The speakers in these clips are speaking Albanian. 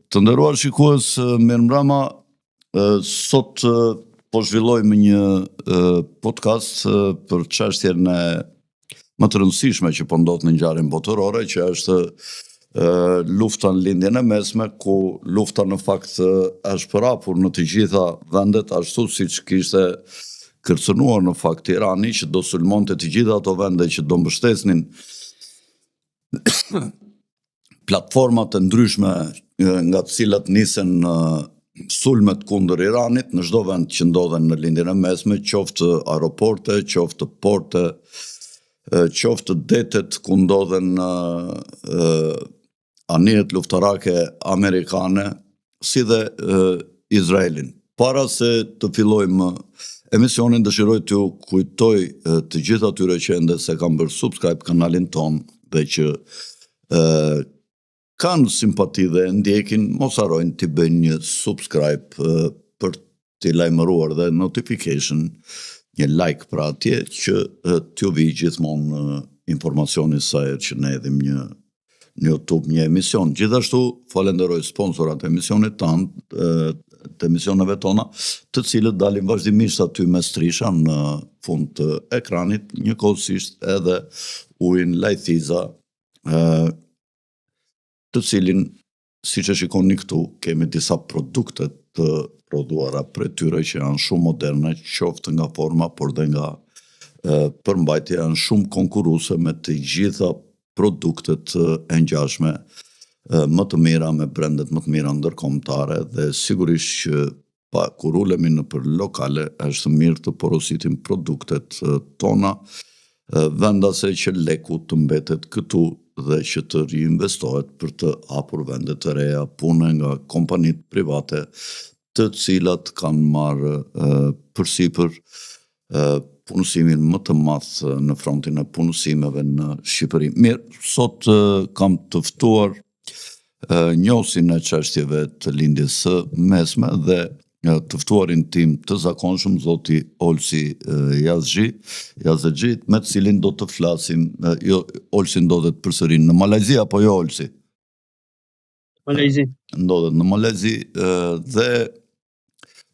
Të nderuar shikues, mirëmbrëma. Sot po zhvillojmë një podcast për çështjen e më të rëndësishme që po ndodh në ngjarjen botërore, që është lufta në lindjen e mesme, ku lufta në fakt është përhapur në të gjitha vendet, ashtu siç kishte kërcënuar në fakt Irani, që do sulmonte të gjitha ato vende që do mbështesnin platformat e ndryshme nga të cilat nisen sulmet kundër Iranit në çdo vend që ndodhen në lindjen e mesme, qoftë aeroporte, qoftë porte, qoftë detet ku ndodhen anijet luftarake amerikane, si dhe Izraelin. Para se të fillojmë emisionin, dëshiroj t'ju kujtoj të gjithë atyre që ende se kanë bërë subscribe kanalin ton dhe që kanë simpati dhe ndjekin, mos harrojnë t'i bëjnë një subscribe për t'i lajmëruar dhe notification, një like pra atje, që t'ju vi gjithmonë informacioni sa herë që ne edhim në YouTube një emision. Gjithashtu falenderoj sponsorat e emisionit tanë, të emisioneve tona, të cilët dalin vazhdimisht aty me strisha në fund të ekranit, njëkohësisht edhe ujin Lajthiza, të cilin, si që shikoni këtu, kemi disa produkte të prodhuara prej tyre që janë shumë moderne, qoftë nga forma, por dhe nga përmbajtja, janë shumë konkurruese me të gjitha produktet e ngjashme më të mira, me brendet më të mira ndërkombëtare, dhe sigurisht që kur ulemi në për lokale, është mirë të porositim produktet tona, vendase që leku të mbetet këtu dhe që të riinvestohet për të hapur vende të reja, pune nga kompanit private, të cilat kanë marrë përsipër punësimin më të madh në frontin e punësimeve në Shqipëri. Mirë, sot kam të ftuar njohësin e çështjeve të lindjes së mesme dhe të ftuarin tim të zakonshëm, zoti Olsi Yazexhi, me të cilin do të flasim. Olsi ndodhet përsëri në Malajzi, apo jo, Olsi? Malajzi. Ndodhet në Malajzi dhe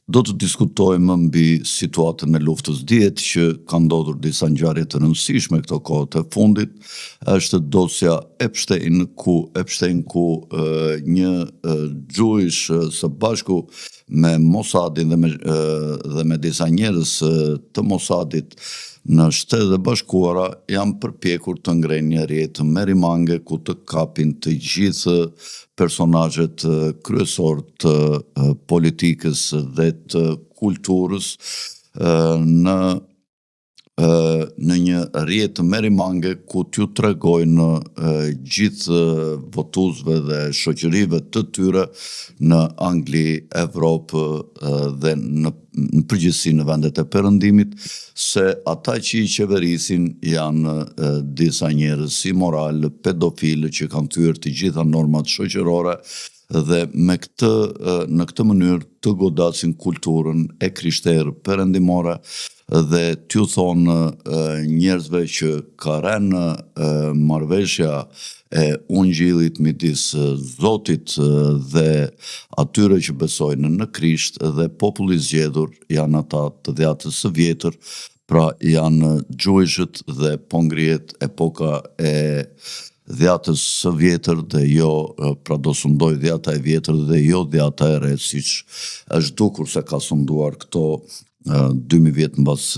do të diskutojmë mbi situatën e luftës. Dihet që ka ndodhur disa ngjarje të rëndësishme këto kohët e fundit. Është dosja Epstein, ku një gjuish së bashku me Mossadin dhe me disa njerëz të Mossadit në Shtetet e Bashkuara janë përpjekur të ngrenë një rjetë merimange ku të kapin të gjithë personazhet kryesor të politikës dhe të kulturës në një rjetë merimange ku t'ju tregojnë gjithë votuesve dhe shoqërive të tyre në Angli, Evropë dhe në përgjithësi në vendet e perëndimit, se ata që i qeverisin janë disa njerëz imoral, pedofilë, që kanë thyer të gjitha normat shoqërore dhe në këtë mënyrë të godasin kulturën e krishterë perëndimore dhe t'ju thonë njerëzve që ka rënë marrëveshja e ungjillit midis Zotit dhe atyre që besojnë në Krisht, dhe populli i zgjedhur janë ata të dhjatës së vjetër, pra janë gjuishët, dhe po ngrihet epoka e dhjatës së vjetër dhe jo, pra do sundoj dhjata e vjetër dhe jo dhjata e re, siç është dukur se ka sunduar këto 2000 vjet mbas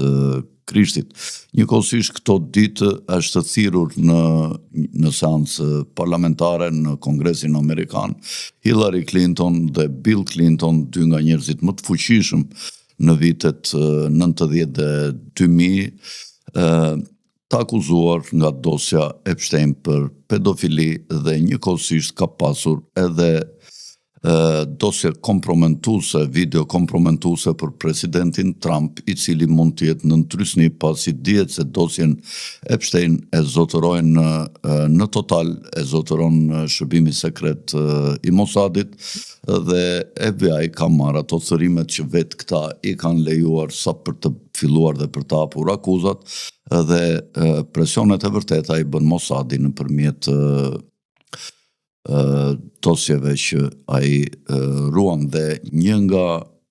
Krishtit. Njëkohësisht këto ditë është thirrur në seancë parlamentare në Kongresin Amerikan Hillary Clinton dhe Bill Clinton, dy nga njerëzit më të fuqishëm në vitet 90 dhe 2000, të akuzuar nga dosja Epstein për pedofili, dhe njëkohësisht ka pasur edhe dosje komprometuese, video komprometuese për presidentin Trump, i cili mund të jetë në ndrysni, pasi dihet se dosjen Epstein e zotërojnë në total, e zotëron shërbimi sekret i Mossadit, dhe FBI ka marrë ato thërimet që vetë këta i kanë lejuar sa për të filluar dhe për të hapur akuzat, dhe presionet e vërteta i bën Mossadi nëpërmjet dosjeve që ai ruan, dhe një nga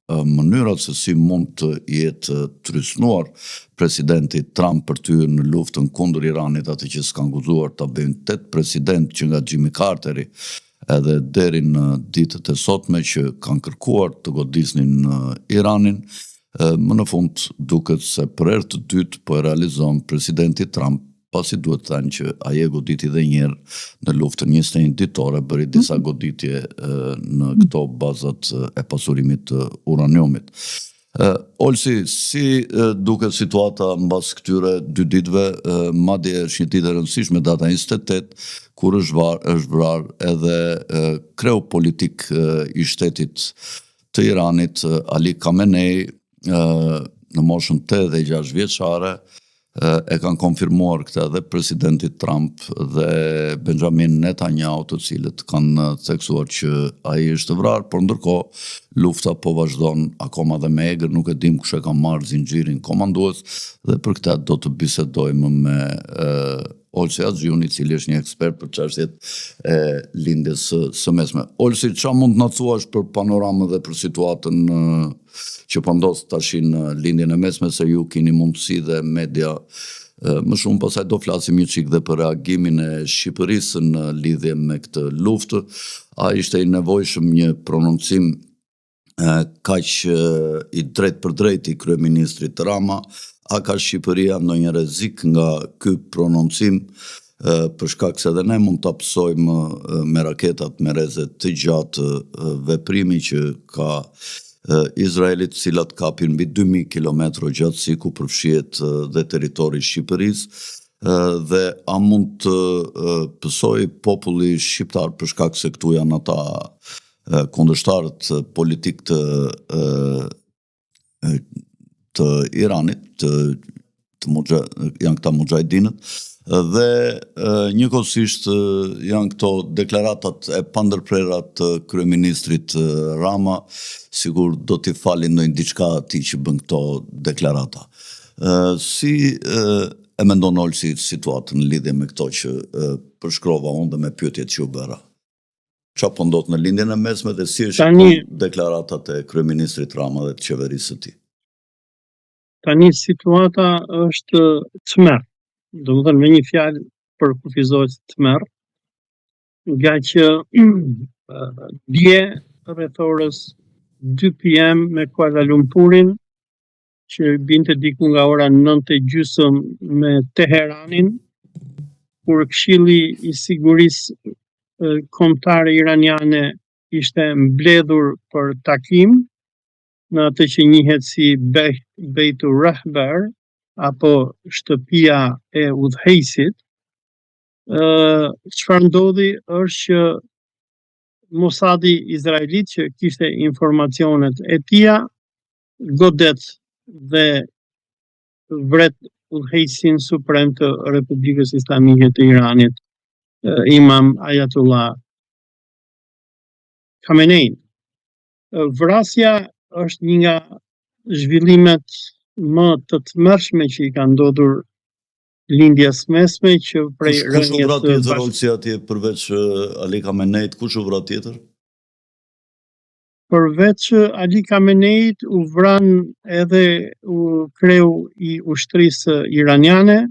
mënyrat se si mund të jetë trysnuar presidenti Trump për ty në luftën kundër Iranit, atë që s'kan guxuar ta bëjnë 8 president që nga Jimmy Carteri edhe deri në ditët e sotme që kanë kërkuar të godisnin Iranin, më në fund duket se për herë të dytë po e realizon presidenti Trump, pasi duhet të thënë që ai e goditi edhe një herë në luftën 21 ditore, bëri disa goditje në këto bazat e pasurimit të uraniumit. Olsi, si duket situata mbas këtyre 2 ditëve, madje është një ditë e rëndësishme, data 28, kur është vrarë edhe kreu politik i shtetit të Iranit, Ali Khamenei, në moshën 86 vjeçare. E kanë konfirmuar këtë edhe presidenti Trump dhe Benjamin Netanyahu, të cilët kanë theksuar që ai është vrarë, por ndërkohë lufta po vazhdon akoma dhe me egër, nuk e dim kush e ka marrë zinxhirin komandues, dhe për këtë do të bisedojmë me Olsi Axhiun, i cili është një ekspert për çështjet e lindjes së mesme. Olsi, çfarë mund të na thuash për panoramën dhe për situatën që po ndodh tash në lindjen e mesme, se ju keni mundësi dhe media më shumë, pastaj do flasim një çik dhe për reagimin e Shqipërisë në lidhje me këtë luftë. A ishte i nevojshëm një prononcim kaq i drejt për drejt i kryeministrit Rama? A ka Shqipëria ndonjë rrezik nga ky prononcim, për shkak se edhe ne mund të apsojmë me raketat me rreze të gjatë veprimi që ka Izraelit, cilat kapin mbi 2000 kilometra gjatësi, ku përfshihet dhe territori i Shqipërisë, dhe a mund të pësoj populli shqiptar, për shkak se këtu janë ata kundërshtarët politik të Iranit, janë këta mujahidinët, dhe njëkohësisht janë këto deklaratat e pandërprera të kryeministrit Rama, sigur do t'i falin ndonjë diçka atij që bën këto deklarata. Si e mendon Olsi situatën në lidhje me këto që përshkrova unë dhe me pyetjet që u bëra? Çfarë po ndodh në lindjen e mesme dhe si është deklaratat e kryeministrit Rama dhe të qeverisë së tij? Tani situata është tmerr. Domethënë me një fjalë përkufizohet tmerr, nga që dje rreth orës 2 PM me Kuala Lumpurin, që binte diku nga ora 9:30 me Teheranin, kur Këshilli i Sigurisë Kombëtare Iraniane ishte mbledhur për takim në atë që njihet si Beitur Rahbar, apo shtëpia e udhëheqësit. Çfarë ndodhi është që Mosadi izraelit, që kishte informacionet e tija, godet dhe vret udhëheqësin suprem të Republikës Islamike të Iranit, Imam Ayatollah Khamenei. Vrasja është një nga zhvillimet më të tmerrshme që i ka ndodhur lindjes mesme, që prej rënies Kush u vra tjetër Olsi atje përveç Ali Khameneit, kush u vra tjetër? Përveç Ali Khameneit u vran edhe kreu i ushtrisë iraniane,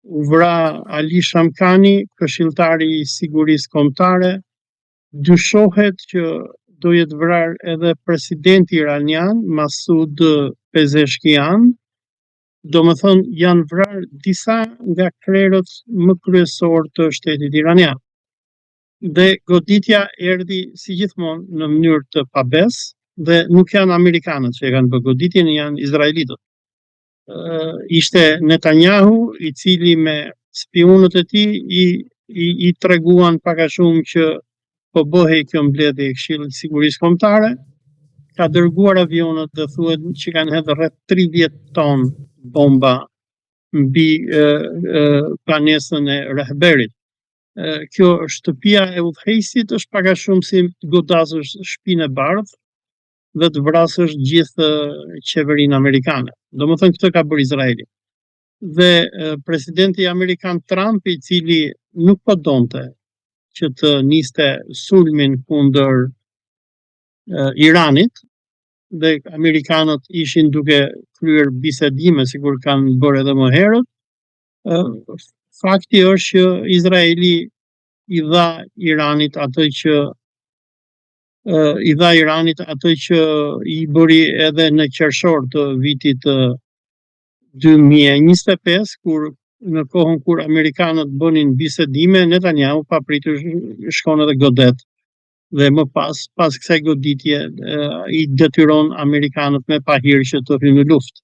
u vra Ali Shamkhani, këshilltari i sigurisë kombëtare. Dyshohet që do jetë vrarë edhe presidenti iranian, Masoud Pezeshkian. Domethënë janë vrarë disa nga krerët më kryesor të shtetit iranian. Dhe goditja erdhi si gjithmonë në mënyrë të pabesë, dhe nuk janë amerikanët që e kanë bërë goditjen, janë izraelitët. Ishte Netanyahu, i cili me spionët e tij i treguan pak a shumë që po bëhej kjo mbledhje e Këshillit të Sigurisë Kombëtare, ka dërguar avionët dhe thuhet që kanë hedhur rreth 30 ton bomba mbi banesën e Rahberit. Kjo shtëpia e udhëheqësit është pak a shumë si godasësh shtëpinë e bardhë dhe të vrasësh gjithë qeverinë amerikane. Domethënë këtë ka bërë Izraeli. Dhe presidenti amerikan Trump, i cili nuk po donte që të niste sulmin kundër Iranit, dhe amerikanët ishin duke kryer bisedime, sikur kanë bërë edhe më herët. Fakti është që Izraeli i dha Iranit atë që i bëri edhe në qershor të vitit 2025, në kohën kur amerikanët bënin bisedime, Netanyahu papritur shkon edhe godet. Dhe më pas kësaj goditje, i detyron amerikanët me pahir që të hyjnë në luftë.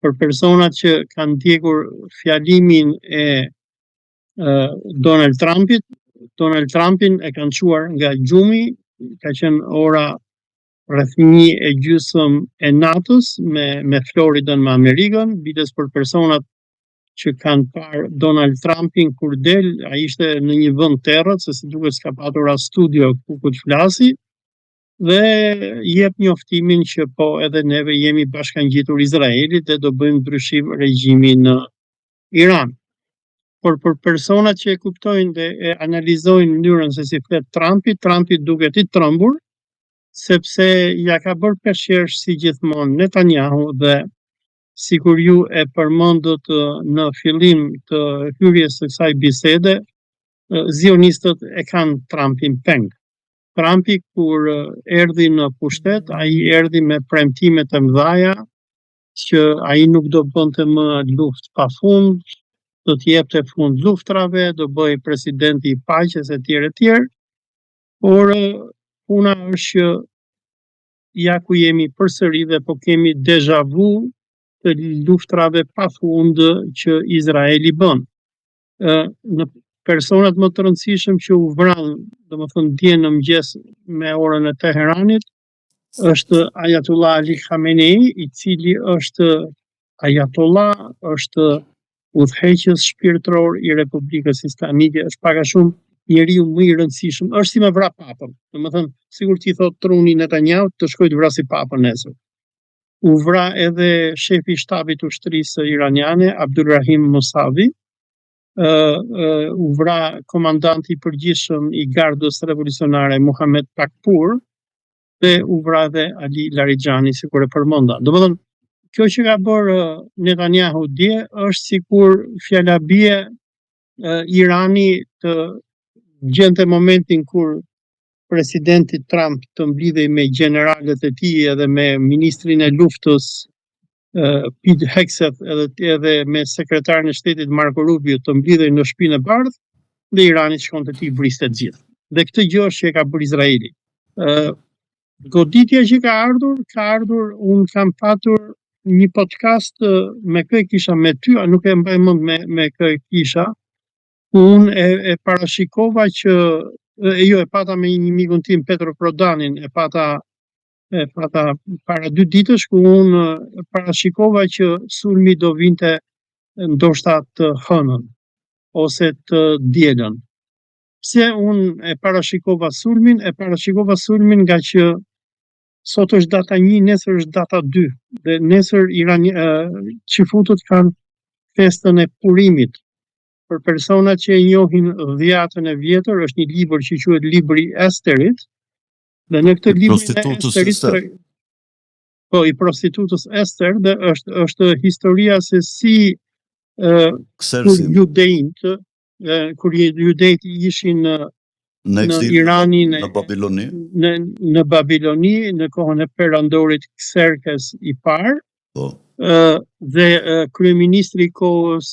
Për personat që kanë ndjekur fjalimin e Donald Trumpin e kanë çuar nga gjumi, ka qenë ora rreth 1:30 e natës me Floridën me Amerikën, bides për personat që kanë parë Donald Trumpin kur del, ai ishte në një vend terrët, se si duket s'ka patur as studio ku të flasi, dhe jep njoftimin që po edhe neve jemi bashkangjitur Izraelit dhe do bëjmë ndryshim regjimi në Iran. Por për personat që e kuptojnë dhe e analizojnë mënyrën se si flet Trumpi duket i trembur, sepse ja ka bërë peshqersh si gjithmonë Netanyahu, dhe sikur ju e përmendët në fillim të hyrjes së kësaj bisede, zionistët e kanë Trumpin peng. Trumpi kur erdhi në pushtet, ai erdhi me premtime të mëdha që ai nuk do bënte më luftë pafund, do të jepte fund luftrave, do bëhej presidenti i paqes etj. Por puna është që ja ku jemi përsëri dhe po kemi deja vu të luftrave pafund që Izraeli bën. Në personat më të rëndësishëm që u vranë, domethënë dje në mëngjes me orën e Teheranit, është Ayatollah Ali Khamenei, i cili është Ayatollah, është udhëheqës shpirtëror i Republikës Islamike, është pak a shumë njeriu më i rëndësishëm, është si me vra papën. Domethënë, sikur ti thot truni Netanyahu, të shkoj të vrasi papën nesër. U vra edhe shefi i shtabit ushtrisë iraniane, Abdulrahim Musavi, u vra komandanti i përgjithshëm i gardës revolucionare Muhammed Pakpur, dhe u vra dhe Ali Larijani, sikur e përmenda. Domethënë, kjo që ka bërë Netanyahu dje është sikur fjala bie Irani të gjente momentin kur presidenti Trump të mblidhej me generalet e tij edhe me ministrin e luftës Pete Hegseth edhe me sekretarin e shtetit Marco Rubio të mblidhej në Shtëpinë e Bardhë, dhe Irani shkonte ti vriste të gjithë. Dhe këtë gjë është që e ka bërë Izraeli. Goditja që ka ardhur, unë kam patur një podcast me kë kisha me ty, nuk e mbaj mend me kë kisha, ku unë e parashikova që e pata me një mikun tim Petro Prodanin, e pata para 2 ditësh, ku unë parashikova që sulmi do vinte ndoshta të hënën ose të dielën. Pse unë e parashikova sulmin nga që sot është data 1, nesër është data 2, dhe nesër qifutët kanë festën e Purimit. Për personat që e njohin Dhjatën e Vjetër, është një libër që quhet Libri i Esterit, dhe në këtë libër i prostitutës Ester, dhe është historia se si kur judejt ishin në Iranin, në Babiloni, në kohën e perandorit Xerxes i parë, dhe kryeministri i kohës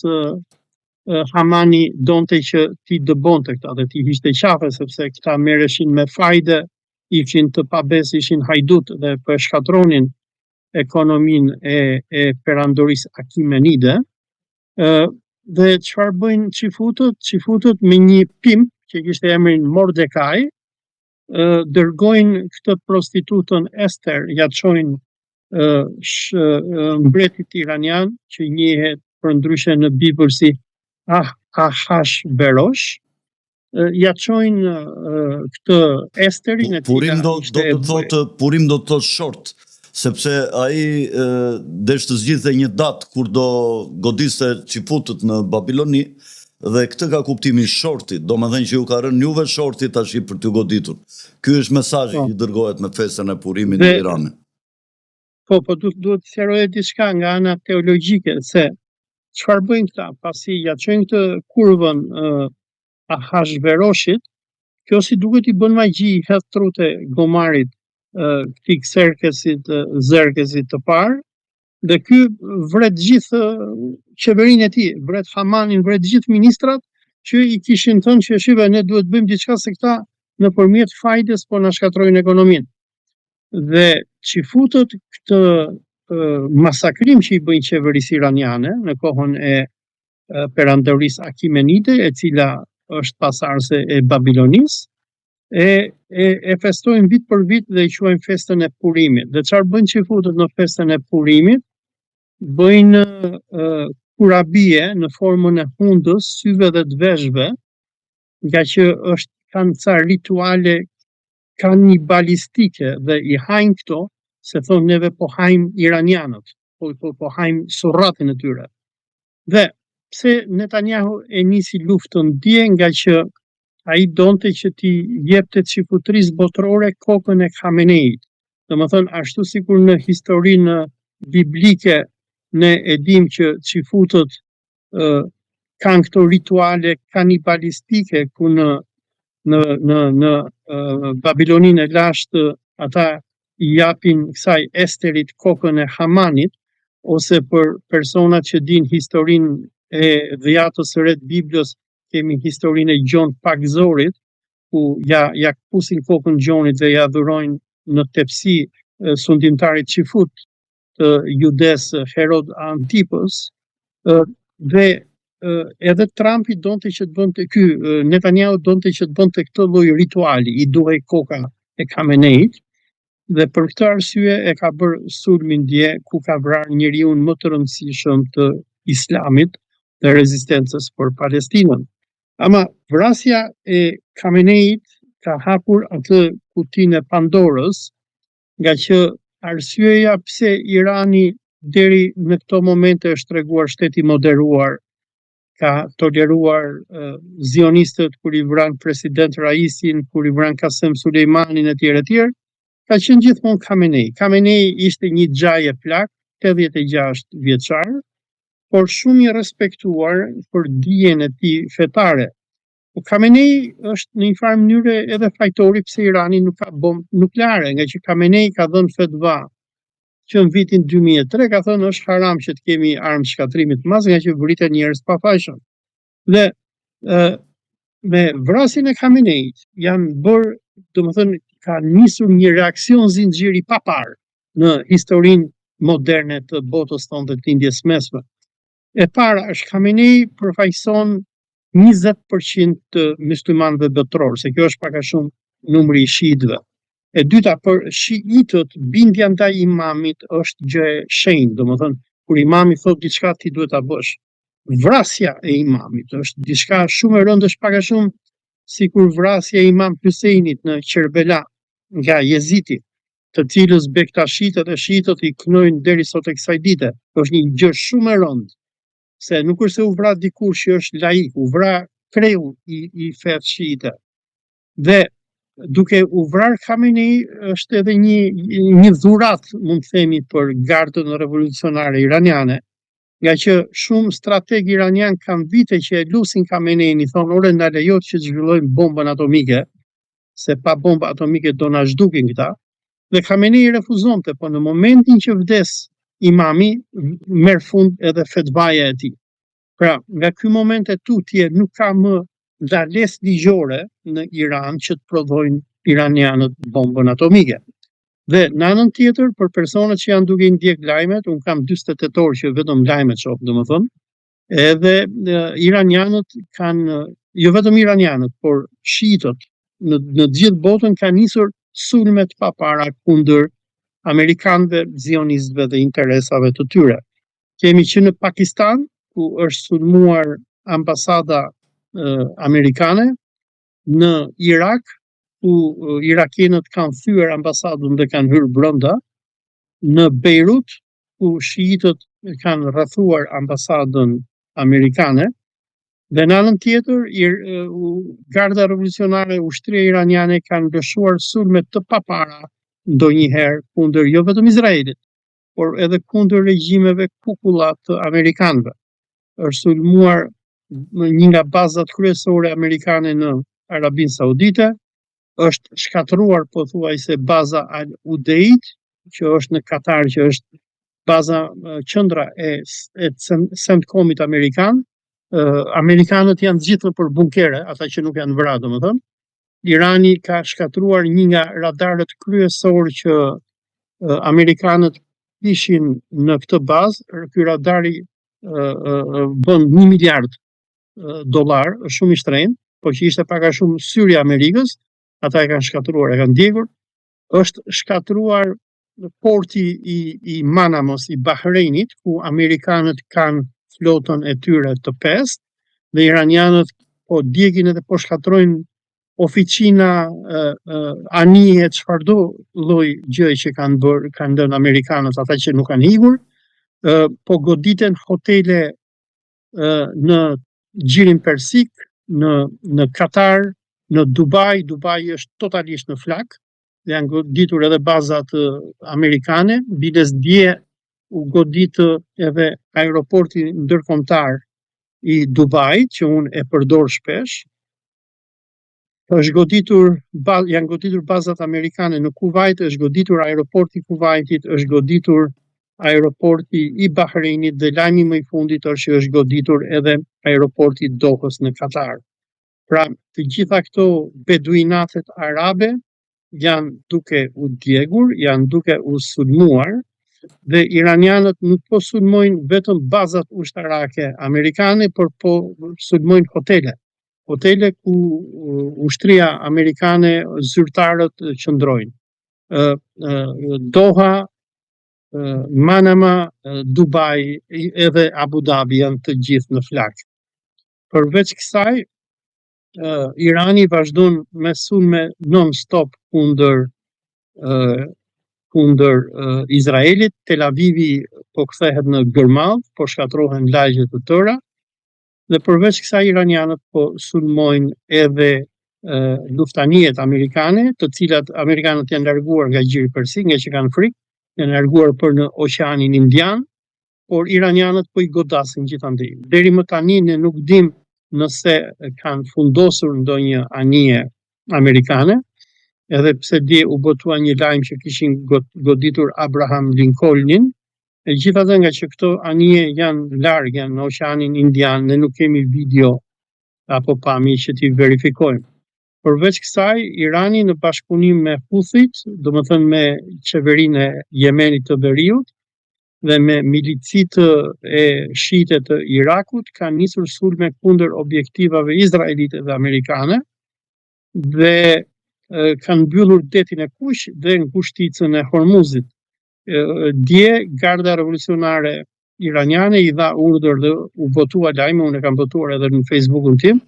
Hamani donte që ti dëbonte këta dhe ti hiqte qafe, sepse këta merreshin me fajde, ishin të pabes, ishin hajdut dhe po e shkatronin ekonominë e perandorisë Akimenide. Dhe çfarë bëjnë çifutët me një pimp që kishte emrin Mordecai, dërgojnë këtë prostitutën Ester, ja çojnë mbretit iranian, që njihet përndryshe në Bibël si Ahashverosh, ja çojnë këtë Esterin e Purim do të thotë short, sepse ai desh të zgjidhte një datë kur do godiste çifutët në Babiloni, Dhe këtë ka kuptimin shortit, do më dhenë që ju ka rënë juve shortit tash për t'ju goditur. Ky është mesazhi që dërgohet me festën e Purimit në Tiranë. Po duhet të sqarojë diçka nga ana teologjike, se çfarë bëjnë këta, pasi ja çojnë këtë kurvën Ahashveroshit, kjo si duket i bën magji i hedh trute gomarit këtij Xerkesit të parë, dhe ky vret gjithë qeverinë e tij, vret Hamanin, vret gjithë ministrat që i kishin thënë që shive ne duhet bëjmë diçka se këta nëpërmjet fajdes po na shkatrojnë ekonominë. Dhe që futët këtë masakrim që i bëjnë qeverisë iraniane në kohën e perandorisë Akimenide, e cila është pasardhëse e Babilonisë, e festojnë vit për vit dhe i quajnë festën e Purimit. Dhe çfarë bëjnë që futët në festën e Purimit? Bëjnë kurabie në formën e hundës, syve dhe të veshëve, nga që kanë ca rituale kanibalistike dhe i hajnë këto, se thonë neve po hajmë iranianët, po hajmë surratin e tyre. Dhe pse Netanyahu e nisi luftën dje, nga që ai donte që t'i jepte çifutrisë botërore kokën e Khameneit. Domethënë ashtu sikur në historinë biblike ne e dim që çifutët kanë këto rituale kanibalistike ku në Babiloninë e lashtë ata i japin kësaj Esterit kokën e Hamanit, ose për personat që din historinë e dhjatës së re të Biblës, kemi historinë e Gjon Pagzorit, ku ja kpusin kokën Gjonit dhe ja dhurojnë në tepsi sundimtarit qifut të Judes Herod Antipos, dhe edhe Trumpi donte që të bënte Netanyahu donte që të bënte këtë lloj rituali, i duhej koka e Khameneit, dhe për këtë arsye e ka bërë sulmin dje ku ka vrarë njeriu më të rëndësishëm të Islamit dhe rezistencës për Palestinën. Ama vrasja e Khameneit ka hapur atë kutinë e Pandorës, nga që arsyeja pse Irani deri në këto momente është treguar shteti moderuar, ka toleruar zionistët kur i vran president Raisin, kur i vran Qasem Sulejmanin e tjerë, ka qenë gjithmonë Khamenei. Khamenei ishte një xhaje plak, 86 vjeçar, por shumë i respektuar për dijen e tij fetare. Khamenei është në një farë mënyrë edhe fajtori pse Irani nuk ka bombë nukleare, nga që Khamenei ka dhënë fetva që në vitin 2003 ka thënë është haram që të kemi armë shkatrimit të madhe, nga që vriten njerëz pa fajshëm. Dhe me vrasjen e Khameneit janë bërë, domethënë ka nisur një reaksion zinxhiri pa parë në historinë moderne të botës tonë të lindjes mesme. E para është Khamenei përfaqëson 20% të myslimanëve botror, se kjo është pak a shumë numri i shiitëve. E dyta, për shiitët, bindja ndaj imamit është gjë e shenjtë, domethënë kur imami thotë diçka ti duhet ta bësh. Vrasja e imamit është diçka shumë e rëndë, është pak a shumë sikur vrasja e Imam Hyseinit në Kerbela nga Jeziti, të cilës bektashitët e shiitët i kënojnë deri sot e kësaj dite. Është një gjë shumë e rëndë, se nuk është se u vra dikush që është laik, u vra kreu i fetë shiite. Dhe duke u vrar Khamenei është edhe një dhurat, mund të themi, për gardën revolucionare iraniane, nga që shumë strateg iranian kanë vite që e lusin Khamenein, i thonë ore na lejohet që të zhvillojmë bombën atomike, se pa bombë atomike do na zhdukin këta, dhe Khamenei refuzonte, po në momentin që vdes imami, merr fund edhe fetvaja e tij. Pra, nga ky moment e tutje nuk ka më ndalesë ligjore në Iran që të prodhojnë iranianët bombën atomike. Dhe në anën tjetër, për personat që janë duke i ndjek lajmet, unë kam 48 orë që vetëm lajmet shoh, domethënë, edhe iranianët kanë, jo vetëm iranianët, por shiitët në gjithë botën kanë nisur sulme të papara kundër amerikanëve, zionistëve dhe interesave të tyre. Kemi që në Pakistan, ku është sulmuar ambasada amerikane, në Irak, ku irakianët kanë thyer ambasadën dhe kanë hyrë brenda, në Beirut, ku shiitët kanë rrethuar ambasadën amerikane, Dhe në anën tjetër, garda revolucionare e ushtria iraniane kanë lëshuar sulme të papara ndonjëherë kundër jo vetëm Izraelit, por edhe kundër regjimeve kukulla të amerikanëve. Është sulmuar një nga bazat kryesore amerikane në Arabinë Saudite, është shkatruar pothuajse baza Al Udeid, që është në Katar, që është baza qendra e CENTCOM-it amerikan. Amerikanët janë zgjidhur për bunkere, ata që nuk janë vrarë, domethënë. Irani ka shkatruar një nga radarët kryesor që amerikanët ishin në këtë bazë. Ky radari bën $1 miliard, është shumë i shtrenjtë, po që ishte pak a shumë syri i Amerikës, ata e kanë shkatruar, e kanë djegur. Është shkatruar porti i Manamos i Bahreinit, ku amerikanët kanë flotën e tyre të 5, dhe iranianët po djegin edhe po shkatrojnë oficina, anije, çfarëdo lloj gjë që kanë dhënë amerikanët, ata që nuk kanë ikur, po goditen hotele në Gjirin Persik, në Katar, në Dubai. Dubai është totalisht në flak, dhe janë goditur edhe bazat amerikane. Biles dje u godit edhe aeroporti ndërkombëtar i Dubait, që unë e përdor shpesh. Janë goditur bazat amerikane në Kuvajt, është goditur aeroporti i Kuvajtit, është goditur aeroporti i Bahreinit, dhe lajmi më i fundit është që është goditur edhe aeroporti i Dohës në Katar. Pra, të gjitha këto beduinatet arabe janë duke u djegur, janë duke u sulmuar, dhe iranianët nuk po sulmojnë vetëm bazat ushtarake amerikane, por po sulmojnë hotele ku ushtria amerikane, zyrtarët qëndrojnë. Doha, Manama, Dubai edhe Abu Dhabi janë të gjithë në flak. Përveç kësaj, Irani vazhdon me sulme non-stop kundër Izraelit. Tel Avivi po kthehet në gërmadh, po shkatrohen lagje të tëra, dhe përveç kësaj iranianët po sulmojnë edhe luftanijet amerikane, të cilat amerikanët janë larguar nga Gjiri Persik, nga që kanë frikë, janë larguar për në Oqeanin Indian, por iranianët po i godasin gjithandej. Deri më tani ne nuk dim nëse kanë fundosur ndonjë anije amerikane, edhe pse dje u botua një lajm që kishin goditur Abraham Lincolnin. Gjithatë, nga që këto anije janë larg, janë në Oqeanin Indian, ne nuk kemi video apo pamje që t'i verifikojmë. Përveç kësaj, Irani në bashkëpunim me Huthit, domethënë me qeverinë e Yemenit të Veriut dhe me milicit e shite të Irakut, kanë nisur sulme kundër objektivave izraelite dhe amerikane, dhe kanë mbyllur detin e Kuq dhe ngushticën e Hormuzit. Dje garda revolucionare iraniane i dha urdhër, dhe u botua lajme, unë e kam botuar edhe në Facebookun tim,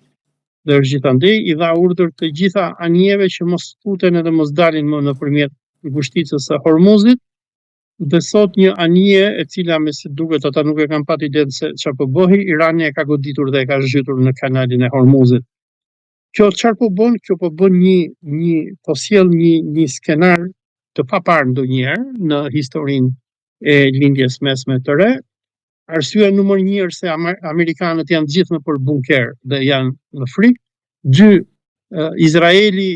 dhe është gjithandej, i dha urdhër të gjitha anijeve që mos futen edhe mos dalin më nëpërmjet ngushticës së Hormuzit. Dhe sot një anije, e cila me si duket ata nuk e kanë pat idenë se çfarë po bëhi, Irani e ka goditur dhe e ka zhytur në kanalin e Hormuzit. Kjo çfarë po bën? Kjo po bën po sjell një skenar të paparë ndonjëherë në historinë e lindjes mesme të re. Arsyeja numër 1 është se amerikanët janë gjithë nëpër bunker dhe janë në frikë. 2, Izraeli,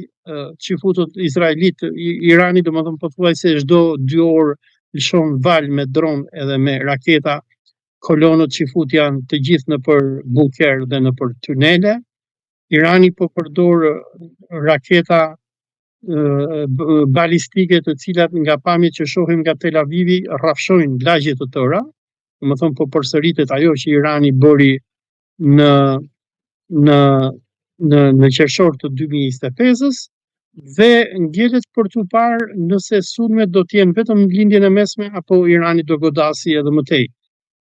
qifutët izraelit, Irani domethënë pothuajse çdo 2 orë lëshon val me dron edhe me raketa. Kolonët qifut janë të gjithë nëpër bunker dhe nëpër tunele. Irani po përdor raketa balistike, të cilat nga pamjet që shohim nga Tel Avivi rrafshojnë lagje të tëra. Domethënë po përsëritet ajo që Irani bëri në qershor të 2025-s, dhe ngjelet për t'u parë nëse sulmet do t'jenë vetëm në lindjen e mesme apo Irani do godasi edhe më tej.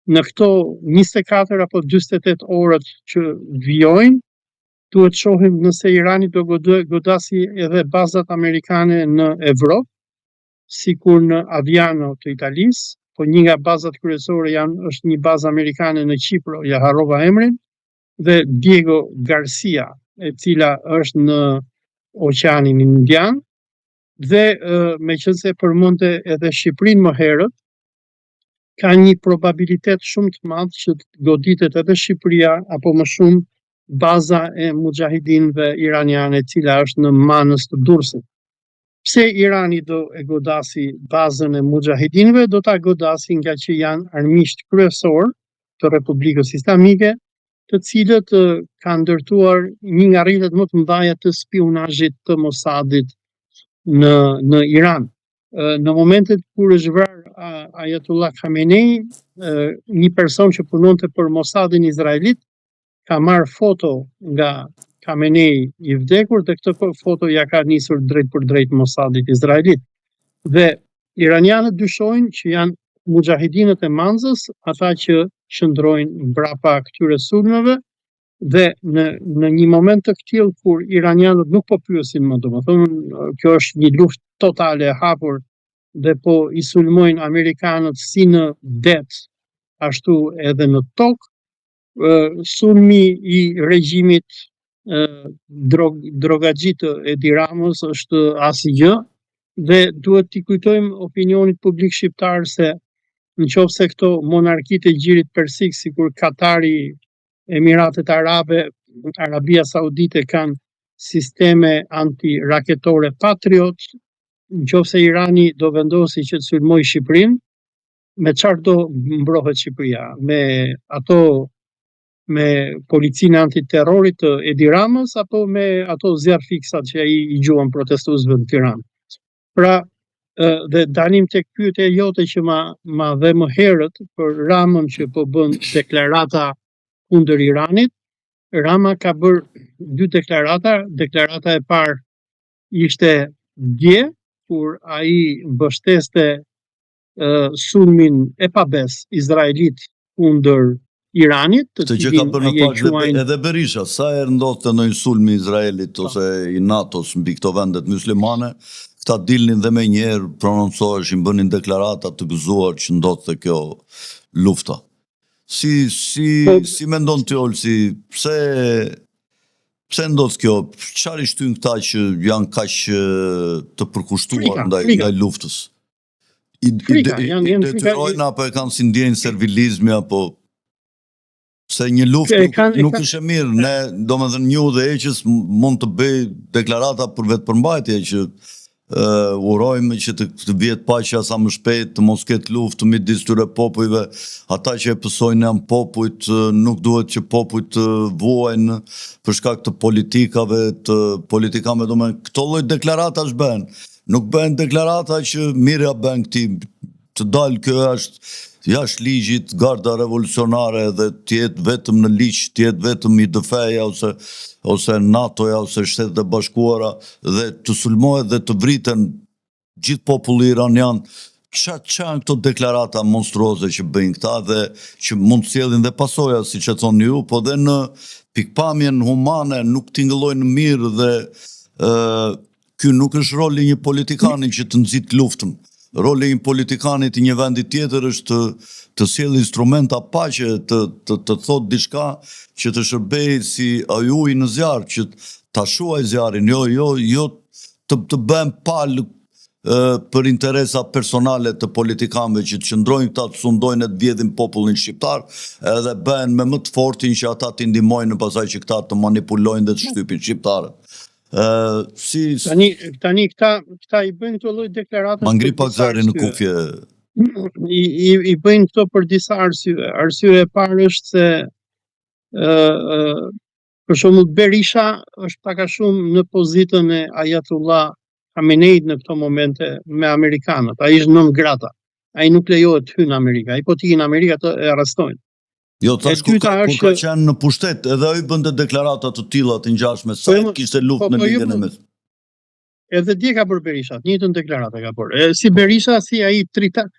Në këto 24 apo 48 orët që vijojnë, duhet shohim nëse Irani do godasi edhe bazat amerikane në Evropë, sikur në Aviano të Italisë, po një nga bazat kryesore është një bazë amerikane në Qipro, ja harrova emrin, dhe Diego Garcia, e cila është në Oqeanin Indian, dhe meqense përmendte edhe Shqipërinë më herët, ka një probabilitet shumë të madh që të goditet edhe Shqipëria apo më shumë baza e mujahidinëve iraniane, e cila është në Manës të Durrësit. Pse Irani do e godasi bazën e mujahidinëve? Do ta godasi nga që janë armiqt kryesor të Republikës Islamike, të cilët kanë ndërtuar një nga rrjetet më të mëdha të spionazhit të Mossadit në Iran. Në momentet kur është vrarë Ayatollah Khamenei, një person që punonte për Mossadin izraelit ka marrë foto nga Khamenei i vdekur dhe këtë foto ja ka nisur drejt për drejt Mossadit izraelit. Dhe iranianët dyshojnë që janë mujahidinët e Manzës, ata që qëndrojnë mbrapa këtyre sulmeve, dhe në një moment të tillë kur iranianët nuk po pyesin më, domethënë kjo është një luftë totale e hapur dhe po i sulmojnë amerikanët si në det, ashtu edhe në tokë, sulmi i regjimit drogaxhit të Edi Ramës është asgjë, dhe duhet t'i kujtojmë opinionit publik shqiptar se nëse këto monarkitë e gjirit persik, sikur Katari, Emiratet Arabe, Arabia Saudite kanë sisteme antiraketore Patriot, nëse Irani do vendosi që të sulmojë Shqipërinë, me çfarë do mbrohet Shqipëria? Me policinë antiterrorit të Edi Ramës apo me ato zjarr fiksat që ai i gjuan protestuesve në Tiranë? Pra, dhe dalim tek pyetja jote që ma dhe më herët për Ramën që po bën deklarata kundër Iranit. Rama ka bërë 2 deklarata. Deklarata e parë ishte dje, kur ai mbështeste sulmin e pabes izraelit kundër Iranit, të që ka bërë në fakt edhe Berisha, sa herë ndodhte ndonjë sulm i Izraelit ose i NATO-s mbi këto vendet muslimane, këta dilnin dhe me njerë prononcoheshin, bënin deklarata të gëzuar që ndodhte kjo lufta. Si mendon ti, Olsi, pse ndodh kjo? Çfarë i shtyn këta që janë kaq të përkushtuar ndaj luftës? I detyrojnë apo e kanë si ndjenjë servilizmi apo se një luftë nuk është e mirë, ne domethënë një udhëheqës mund të bëj deklarata për vetëpërmbajtje që urojmë që të vjet paqja sa më shpejt, të mos ketë luftë midis këtyre popujve, ata që e pësojnë janë popujt, nuk duhet që popujt të vuajnë për shkak të politikave, domethënë këto lloj deklaratash bën. Nuk bën deklarata që mirë ja bën këti, të dalë kjo është jashtë ligjit, garda revolucionare dhe tjetë vetëm në ligj, tjetë vetëm IDF-ja ose NATO-ja ose Shtetet e Bashkuara dhe të sulmohet dhe të vriten gjithë populli iranian. Çfarë janë këto deklarata monstruoze që bëjnë këta dhe që mund të sjellin dhe pasoja, siç e thoni ju, po dhe në pikpamjen humane nuk tingëllojnë mirë dhe ky nuk është roli një politikani që të nxit luftën. Roli i politikanit i një vendi tjetër është të sjellë instrumenta paqe, të thotë diçka që të shërbejë si ujë në zjarr, që ta shuaj zjarrin, jo të bën palë për interesa personale të politikanëve që të qëndrojnë këta të sundojnë e të vjedhin popullin shqiptar, edhe bën me më të fortin që ata të ndihmojnë në pasaj që këta të manipulojnë dhe të shtypin shqiptarët. Tani këta i bëjnë këto lloj deklarata. Ma ngri pak zërin në kufje. I bëjnë këto për disa arsye. Arsye e parë është se për shembull Berisha është pak a shumë në pozitën e Ayatollah Khameneit në këto momente me amerikanët. Ai është non grata. Ai nuk lejohet të hyjë në Amerikë. Ai po të hyjë në Amerikë atë e arrestojnë. Jo, tash kur ka qenë në pushtet, edhe ai bënte deklarata të tilla të ngjashme, sa kishte luftë në ligën e mes. Edhe dje ka bërë Berisha, të njëjtën deklaratë ka bërë. Si Berisha, si ai tritan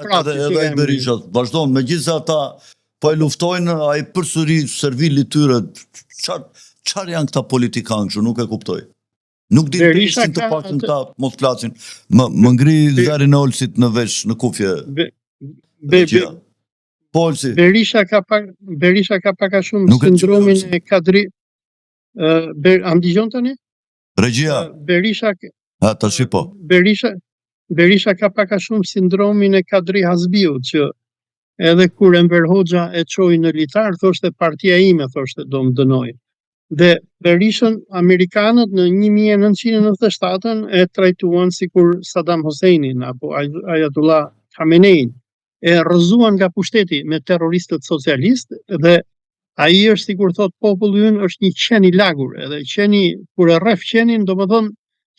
prapë. Edhe ai Berisha vazhdon, megjithëse ata po e luftojnë, ai përsëri servili tyre. Çfarë janë këta politikanë që nuk e kuptoj. Nuk di të paktën këta mos flasin. Më ngri zërin e Olsit në vesh, në kufje. Polsi. Berisha ka pak a shumë Nuk e sindromin dëgjoj, e Kadri. A më dëgjon tani? Regjia, Berisha tash po. Berisha ka pak a shumë sindromin e Kadri Hasbiut, që edhe kur Enver Hoxha e çoi në litar, thoshte partia ime, thoshte do më dënoj. Dhe Berishën amerikanët në 1997 e trajtuan sikur Saddam Husseinin apo Ayatollah Khamenein, e rrëzuan nga pushteti me terroristët socialistë dhe ai është sikur thot populli ynë është një qen I lagur, edhe qeni kur e rref qenin, domethënë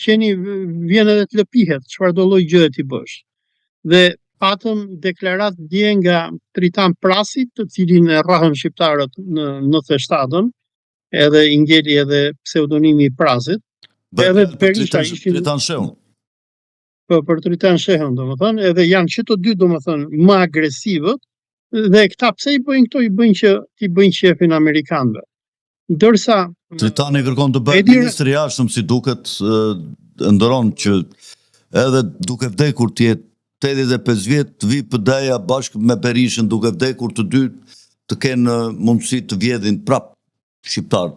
qeni vjen edhe të lëpihet, çfarë do lloj gjëje ti bësh. Dhe patëm deklarat dje nga Tritan Prasi, të cilin e rrahën shqiptarët në 97-ën, edhe I ngeli edhe pseudonimi I Prasit. Edhe Berisha ishin Tritan Shehun. Për Tritan Shehun, domethënë, edhe janë që të dy domethënë më agresivët, dhe këta pse I bëjnë këto, I bëjnë që t'i bëjnë qefin amerikanëve. Ndërsa Tritani kërkon të bëhet ministri I jashtëm, si duket, ndëron që edhe duke vdekur të jetë 85 vjet, të vi PD-ja bashkë me Berishën, duke vdekur të dy të kenë mundësi të vjedhin prap shqiptarët.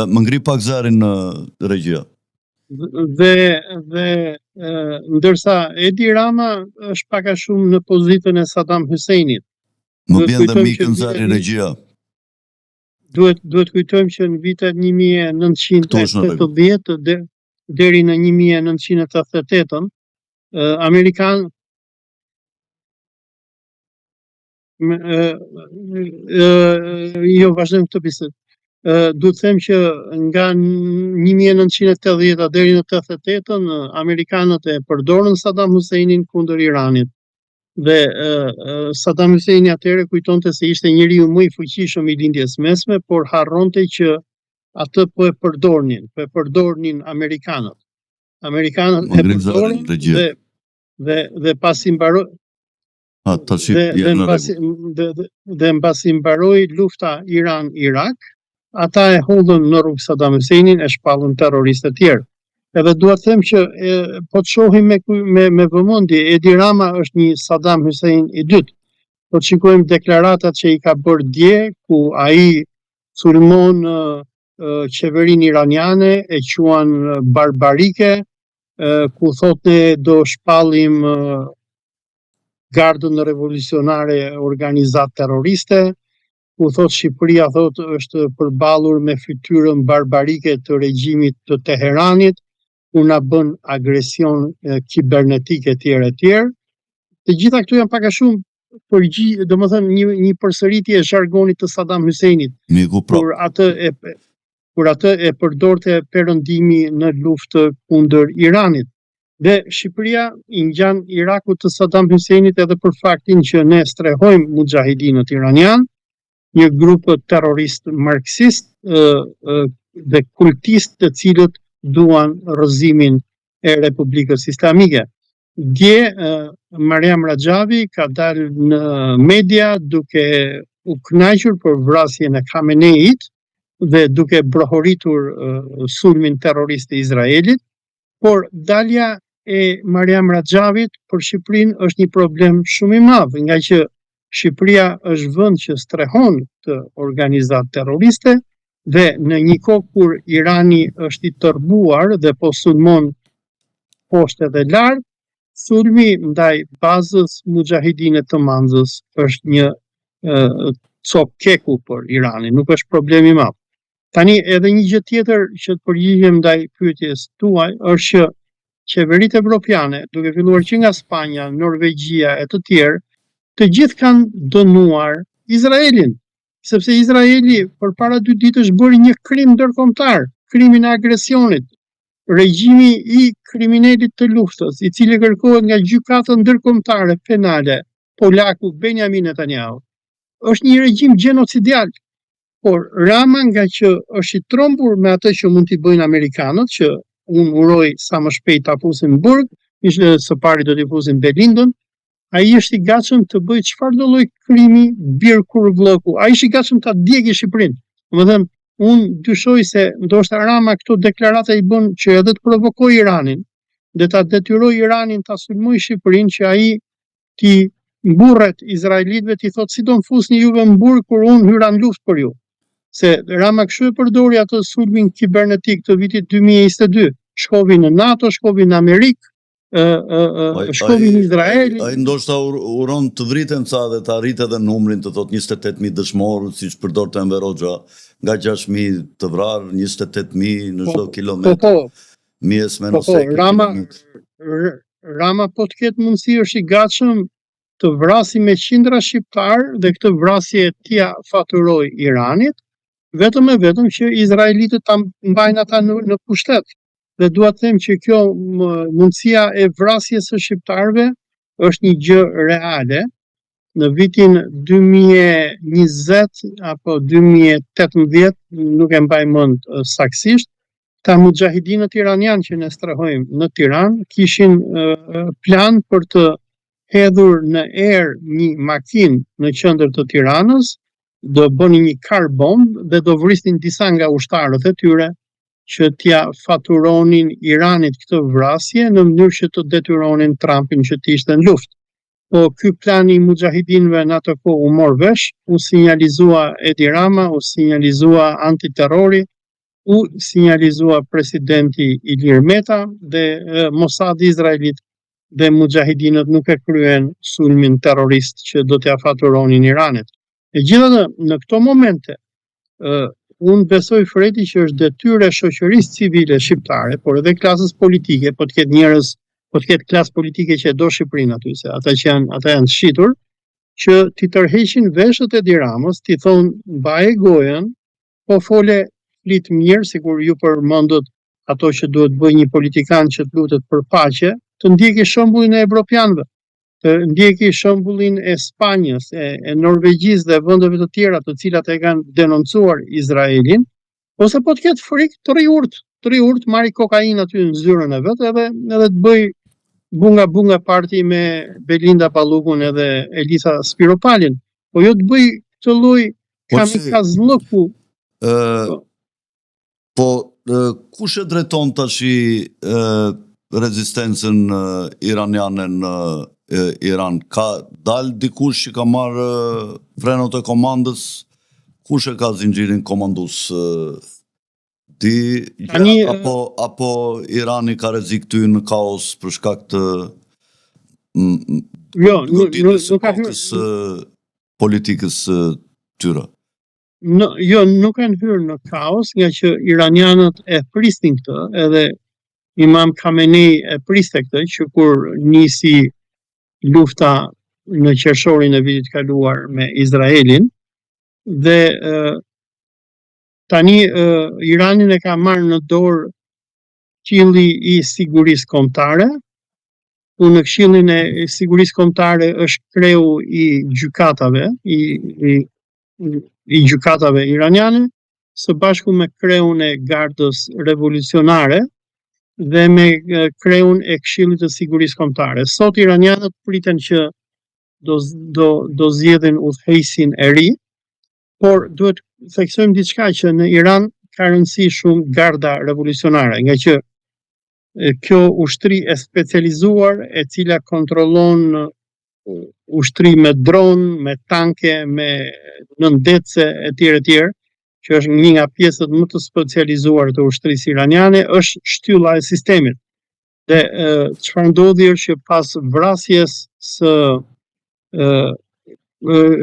Më ngri pak zërin në regjia. Dhe ndërsa Edi Rama është pak a shumë në pozitën e Saddam Husseinit. Më bjen dhe mikën zërin regjia. Duhet kujtojmë që në vitet 1980 deri në 1988 jo vazhdojmë këtë bisedë. Duhet të them që nga 1980 deri në 88 amerikanët e përdorën Saddam Husseinin kundër Iranit. Dhe Saddam Husseini atëherë kujtonte se ishte njeriu më I fuqishëm I lindjes mesme, por harronte që atë po e përdornin amerikanët. Amerikanët e përdorin dhe pasi mbaroi dhe mbasi mbaroi lufta Iran-Irak, ata e hodhën në rrugë Saddam Husseinin, e shpallën terroristë të tjerë. Edhe dua të them që po të shohim me vëmendje, Edi Rama është një Saddam Hussein I dytë. Po të shikojmë deklaratat që I ka bërë dje, ku ai sulmon qeverinë iraniane, e quan barbarike, ku thotë do shpallim Gardën Revolucionare Organizat Terroriste, ku thotë Shqipëria thotë është përballur me fytyrën barbarike të regjimit të Teheranit, ku na bën agresion kibernetik e tjerë. Të gjitha këto janë pak a shumë domethënë një përsëritje e zhargonit të Saddam Husseinit, kur atë e përdorte perëndimi në luftë kundër Iranit. Dhe Shqipëria I ngjan Irakut të Saddam Husseinit edhe për faktin që ne strehojmë mujahidinët iranian, një grup terrorist marksist dhe kultist të cilët duan rrëzimin e Republikës Islamike. Dje Mariam Rajavi ka dalë në media duke u kënaqur për vrasjen e Khameneit dhe duke brohoritur sulmin terrorist të Izraelit, por dalja e Mariam Rajavit për Shqipërinë është një problem shumë I madh, nga që Shqipëria është vend që strehon të organizat terroriste dhe në një kohë kur Irani është I tërbuar dhe po sulmon poshtë dhe lart, sulmi ndaj bazës mujahidine të Manzës është një cop keku për Iranin, nuk është problem I madh. Tani edhe një gjë tjetër që të përgjigjem ndaj pyetjes tuaj është që qeveritë evropiane, duke filluar që nga Spanja, Norvegjia e të tjerë, të gjithë kanë dënuar Izraelin, sepse Izraeli përpara 2 ditësh bëri një krim ndërkombëtar, krimin e agresionit, regjimi I kriminalit të luftës, I cili kërkohet nga gjykata ndërkombëtare penale, polaku Benjamin Netanyahu, është një regjim genocidial. Por Rama, nga që është I trombur me atë që mund t'i bëjnë amerikanët, që unë uroj sa më shpejt ta fusin në burg, ishte së pari do t'i fusin Belindën, ai është I gatshëm të bëjë çfarëdo lloj krimi bir kur vllëku. Ai është I gatshëm ta djegë Shqipërinë. Domethënë, unë dyshoj se ndoshta Rama këto deklarata I bën që edhe të provokojë Iranin, dhe ta detyrojë Iranin ta sulmojë Shqipërinë që ai ti burret izraelitëve t'i thotë si do më fusni juve në burg kur unë hyra në luftë për ju. Se Rama kështu e përdori atë sulmin kibernetik të vitit 2022. Shkovi në NATO, shkovi në Amerikë, shkovi në Izrael. Ai ndoshta uron të vriten ca dhe të arrit edhe numrin, të thot 28.000 dëshmorë, siç përdorte Enver Hoxha, nga 6.000 të vrarë, 28.000 në çdo kilometër. Mjesme në Rama po të ketë mundësi është i gatshëm të vrasi me qindra shqiptar dhe këtë vrasje t'ia faturoj Iranit, vetëm e vetëm që izraelitët ta mbajnë ata në pushtet. Dhe dua të them që kjo mundësia e vrasjes së shqiptarëve është një gjë reale. Në vitin 2020 apo 2018, nuk e mbaj mend saktësisht, ta mujahidinët iranian që ne strehojmë në Tiranë kishin plan për të hedhur në erë një makinë në qendër të Tiranës, do bënin një car bomb dhe do vrisnin disa nga ushtarët e tyre që t'ia faturonin Iranit këtë vrasje në mënyrë që të detyronin Trumpin që të ishte në luftë. Po ky plan i mujahidinëve në atë kohë u mor vesh, u sinjalizua Edi Rama, u sinjalizua antiterrori, u sinjalizua presidenti Ilir Meta dhe Mossad izraelit dhe mujahidinët nuk e kryen sulmin terrorist që do t'ia faturonin Iranit. Megjithatë, në këto momente, unë besoj Fredi që është detyrë e shoqërisë civile shqiptare, por edhe klasës politike, po të ketë njerëz, po të ketë klasë politike që e do Shqipërinë aty, se ata janë shitur, që t'i tërheqin veshët e Edi Ramës, t'i thonë mbaje gojen, po fole flit mirë, sikur ju përmendët ato që duhet bëj një politikan që të lutet për paqe, të ndjeki shembullin e evropianëve, të ndjeki shembullin e Spanjës, e Norvegjisë dhe vendeve të tjera të cilat e kanë denoncuar Izraelin, ose po të ketë frikë të rriurt, marri kokainë aty në zyrën e vet edhe të bëj bunga parti me Belinda Pallukun edhe Elisa Spiropalin, po jo të bëj këtë lloj kamikazllëku. Po kush e drejton tash rezistencën iraniane në Iran? Ka dalë dikush që ka marrë frenot e komandës? Kush e ka zinxhirin komandues? Apo Irani ka rrezik ty në kaos për shkak të nuk ka hyrë politikës tyre? Nuk kanë hyrë në kaos, nga që iranianët e prisnin këtë, edhe Imam Khamenei e priste këtë, që kur nisi lufta në qershorin e vitit kaluar me Izraelin, dhe tani Iranin e ka marrë në dorë Këshilli i Sigurisë Kombëtare. Në Këshillin e Sigurisë Kombëtare është kreu i gjykatave, i gjykatave iraniane, së bashku me kreun e Gardës Revolucionare dhe me kreun e Këshillit të Sigurisë Kombëtare. Sot iranianët priten që do zgjedhin udhëheqësin e ri, por duhet theksojmë diçka që në Iran ka rëndësi shumë Garda Revolucionare, nga që kjo ushtri e specializuar e cila kontrollon ushtri me dron, me tanke, me nëndece e tjerë, që është një nga pjesët më të specializuar të ushtrisë iraniane, është shtylla e sistemit. Dhe çfarë ndodhi është që pas vrasjes së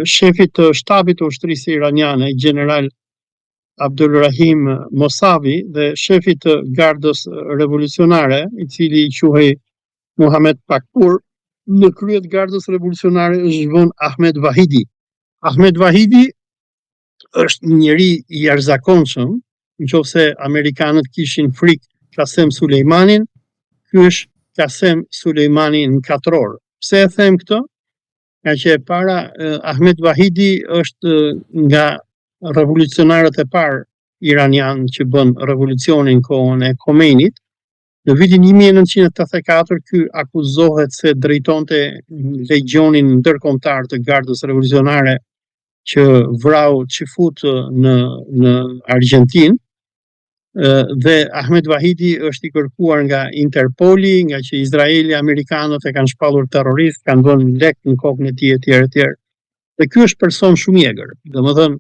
shefit të shtabit të ushtrisë iraniane, general Abdulrahim Mosavi, dhe shefit të Gardës Revolucionare, i cili i quhej Muhammed Pakpur, në kryet Gardës Revolucionare është zhvon Ahmed Vahidi. Ahmed Vahidi është një njeri i jashtëzakonshëm, nëse amerikanët kishin frikë Qasem Sulejmanin, ky është Qasem Sulejmani në 4 orë. Pse e them këtë? Nga që e para, Ahmed Vahidi është nga revolucionarët e parë iranian që bën revolucionin kohën e Khomeinit. Në vitin 1984 ky akuzohet se drejtonte legionin ndërkombëtar të Gardës Revolucionare që vrau çifut në Argjentinë, dhe Ahmed Wahidi është I kërkuar nga Interpoli, nga që Izraeli, Amerikanët e kanë shpallur terrorist, kanë vënë lek në kokën e tij etj. Dhe ky është person shumë I egër. Domethënë,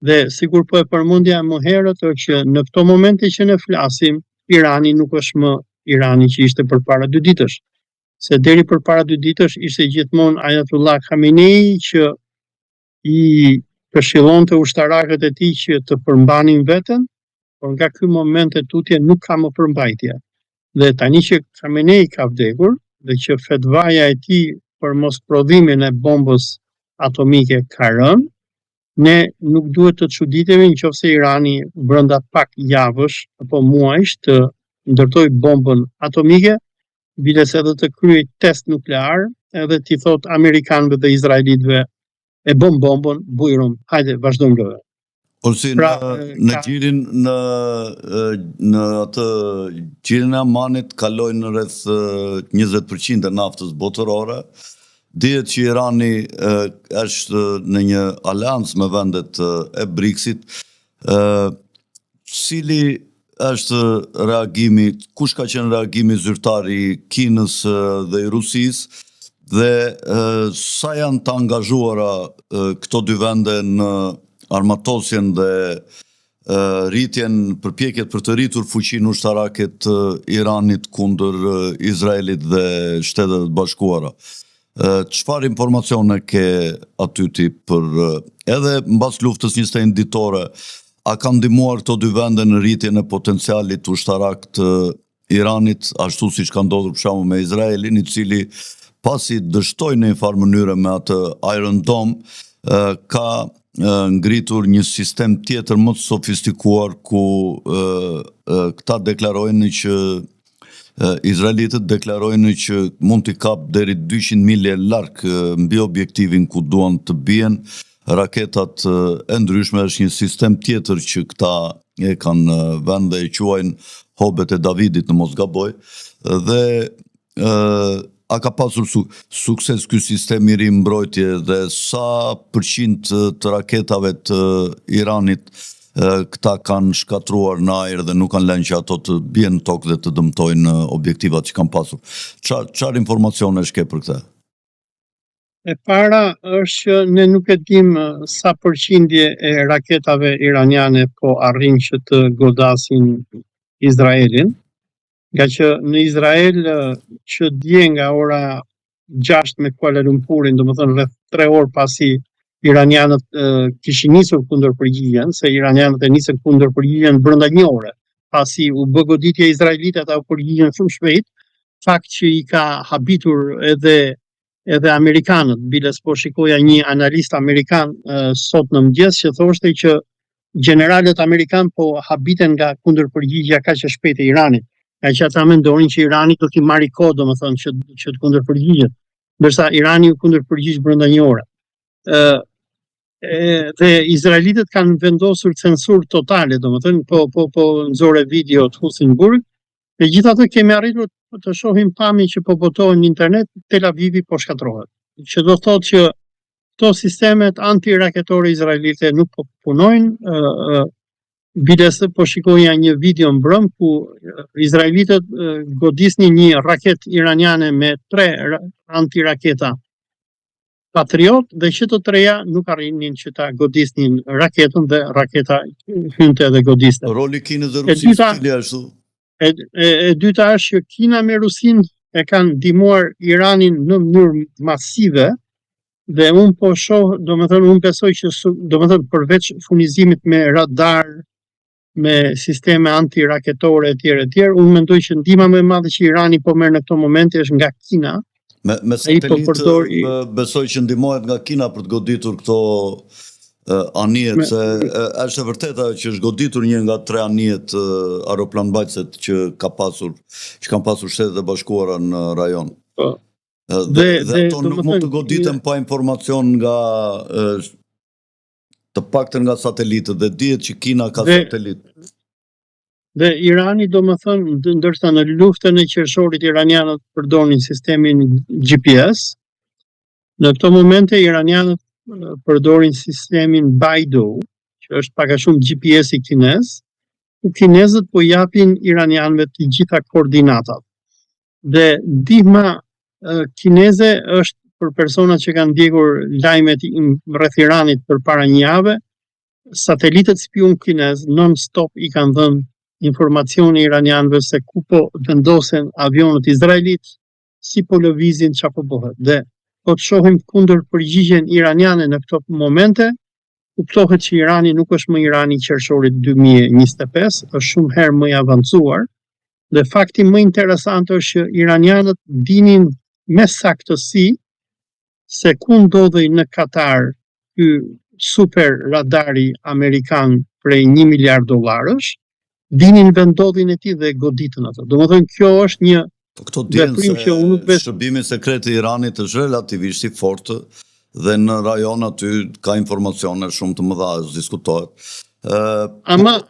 dhe sikur po e përmendja më herët është që në këto momente që ne flasim, Irani nuk është më Irani që ishte përpara 2 ditësh. Se deri përpara 2 ditësh ishte gjithmonë Ayatollah Khamenei që I këshillonte ushtarakët e tij që të përmbanin veten, por nga ky moment e tutje nuk ka më përmbajtje. Dhe tani që Khamenei ka vdekur dhe që fetvaja e tij për mos prodhimin e bombës atomike ka rënë, ne nuk duhet të çuditemi nëse Irani brenda pak javësh apo muajsh të ndërtoj bombën atomike, biles edhe të kryej test nuklear, edhe t'i thot Amerikanëve dhe Izraelitëve e bëm bombën, bujrum, hajde, vazhdojmë lojën. Ose në gjirin në atë gjirin e Amanit kalojnë rreth 20% e naftës botërore. Dihet që Irani është në një aleancë me vendet e BRICS-it. Cili është reagimi, kush ka qenë reagimi zyrtar I Kinës dhe I Rusisë dhe sa janë të angazhuara këto 2 vende në armatosjen dhe rritjen përpjekjet për të rritur fuqinë ushtarake të Iranit kundër Izraelit dhe Shtetet Bashkuara. Çfarë informacione ke aty ti për edhe mbas luftës 21 ditore, a kanë ndihmuar këto 2 vende në rritjen e potencialit ushtarak të Iranit, ashtu siç ka ndodhur për shembull me Izraelin, I cili pasi dështoi në një farë mënyrë me atë Iron Dome, ka ngritur një sistem tjetër më të sofistikuar ku këta deklarojnë që Izraelitët deklarojnë që mund t'i kap deri 200 milje larg mbi objektivin ku duan të bien raketat e ndryshme. Është një sistem tjetër që këta e kanë vënë dhe e quajnë Hobet e Davidit në mos gaboj, dhe a ka pasur sukses ky sistem I ri mbrojtje dhe sa përqind të raketave të Iranit këta kanë shkatruar në ajër dhe nuk kanë lënë që ato të bien në tokë dhe të dëmtojnë objektivat që kanë pasur. Çfarë informacionesh ke për këtë? E para është që ne nuk e dim sa përqindje e raketave iraniane po arrin që të godasin Izraelin, nga që në Izrael që dje nga ora 6 me Kuala Lumpurin, domethënë rreth 3 orë pasi iranianët kishin nisur kundërpërgjigjen, se iranianët e nisën kundërpërgjigjen brenda 1 ore, pasi u bë goditja izraelite, ata u përgjigjen shumë shpejt, fakt që I ka habitur edhe amerikanët, biles po shikoja një analist amerikan sot në mëngjes që thoshte që generalët amerikan po habiten nga kundërpërgjigja kaq e shpejtë e Iranit. Nga që ata mendonin që Irani do t'i marrë kohë, domethënë që të kundërpërgjigjet, ndërsa Irani u kundërpërgjigj brenda 1 ore. Dhe izraelitët kanë vendosur censur totale, domethënë po nxore video të Husin Burg, dhe gjithatë kemi arritur të shohim pamje që po botohen në internet, Tel Avivi po shkatrohet. Që do thotë që këto sistemet antiraketore izraelite nuk po punojnë. Biles po shikoja një video mbrëm ku izraelitët godisnin një raket iraniane me 3 antiraketa Patriot dhe që të 3 nuk arrinin që ta godisnin raketën dhe raketa hynte dhe godiste. Roli Kinës dhe Rusisë cili ashtu? E dyta është që Kina me Rusinë e kanë ndihmuar Iranin në mënyrë masive dhe unë po shoh, domethënë unë besoj që domethënë përveç furnizimit me radar, me sisteme antiraketore etj, unë mendoj që ndihma më e madhe që Irani po merr në këto momente është nga Kina. Me satelit besoj që ndihmohet nga Kina për të goditur këto anijet, se është e vërteta që është goditur një nga 3 anijet aeroplanmbajtëse që kanë pasur Shtetet e Bashkuara në rajon. Dhe ato nuk mund të goditen pa informacion nga të paktën nga satelitët, dhe dihet që Kina ka satelit. Dhe Irani, domethënë, ndërsa në luftën e qershorit iranianët përdorin sistemin GPS, në këto momente iranianët përdorin sistemin Baidu, që është pak a shumë GPS I kinez, ku kinezët po japin iranianëve të gjitha koordinatat. Dhe ndihma kineze është për personat që kanë ndjekur lajmet rreth Iranit përpara një jave, satelitët spiun kinez non-stop i kanë dhënë informacione iranianëve se ku po vendosen avionët izraelit, si po lëvizin, çfarë po bëhet. Dhe po të shohim kundër përgjigjen iraniane në këto momente, kuptohet që Irani nuk është më Irani qershorit 2025, është shumë herë më i avancuar, dhe fakti më interesant është që iranianët dinin me saktësi se ku ndodhej në Katar ky super radari amerikan prej $1 miliard, dinin vendodhin e tij dhe goditën ato. Domethënë kjo është një këto dinë se shërbimi sekret i Iranit është relativisht i fortë dhe në rajon aty ka informacione shumë të mëdha, diskutohet. Ama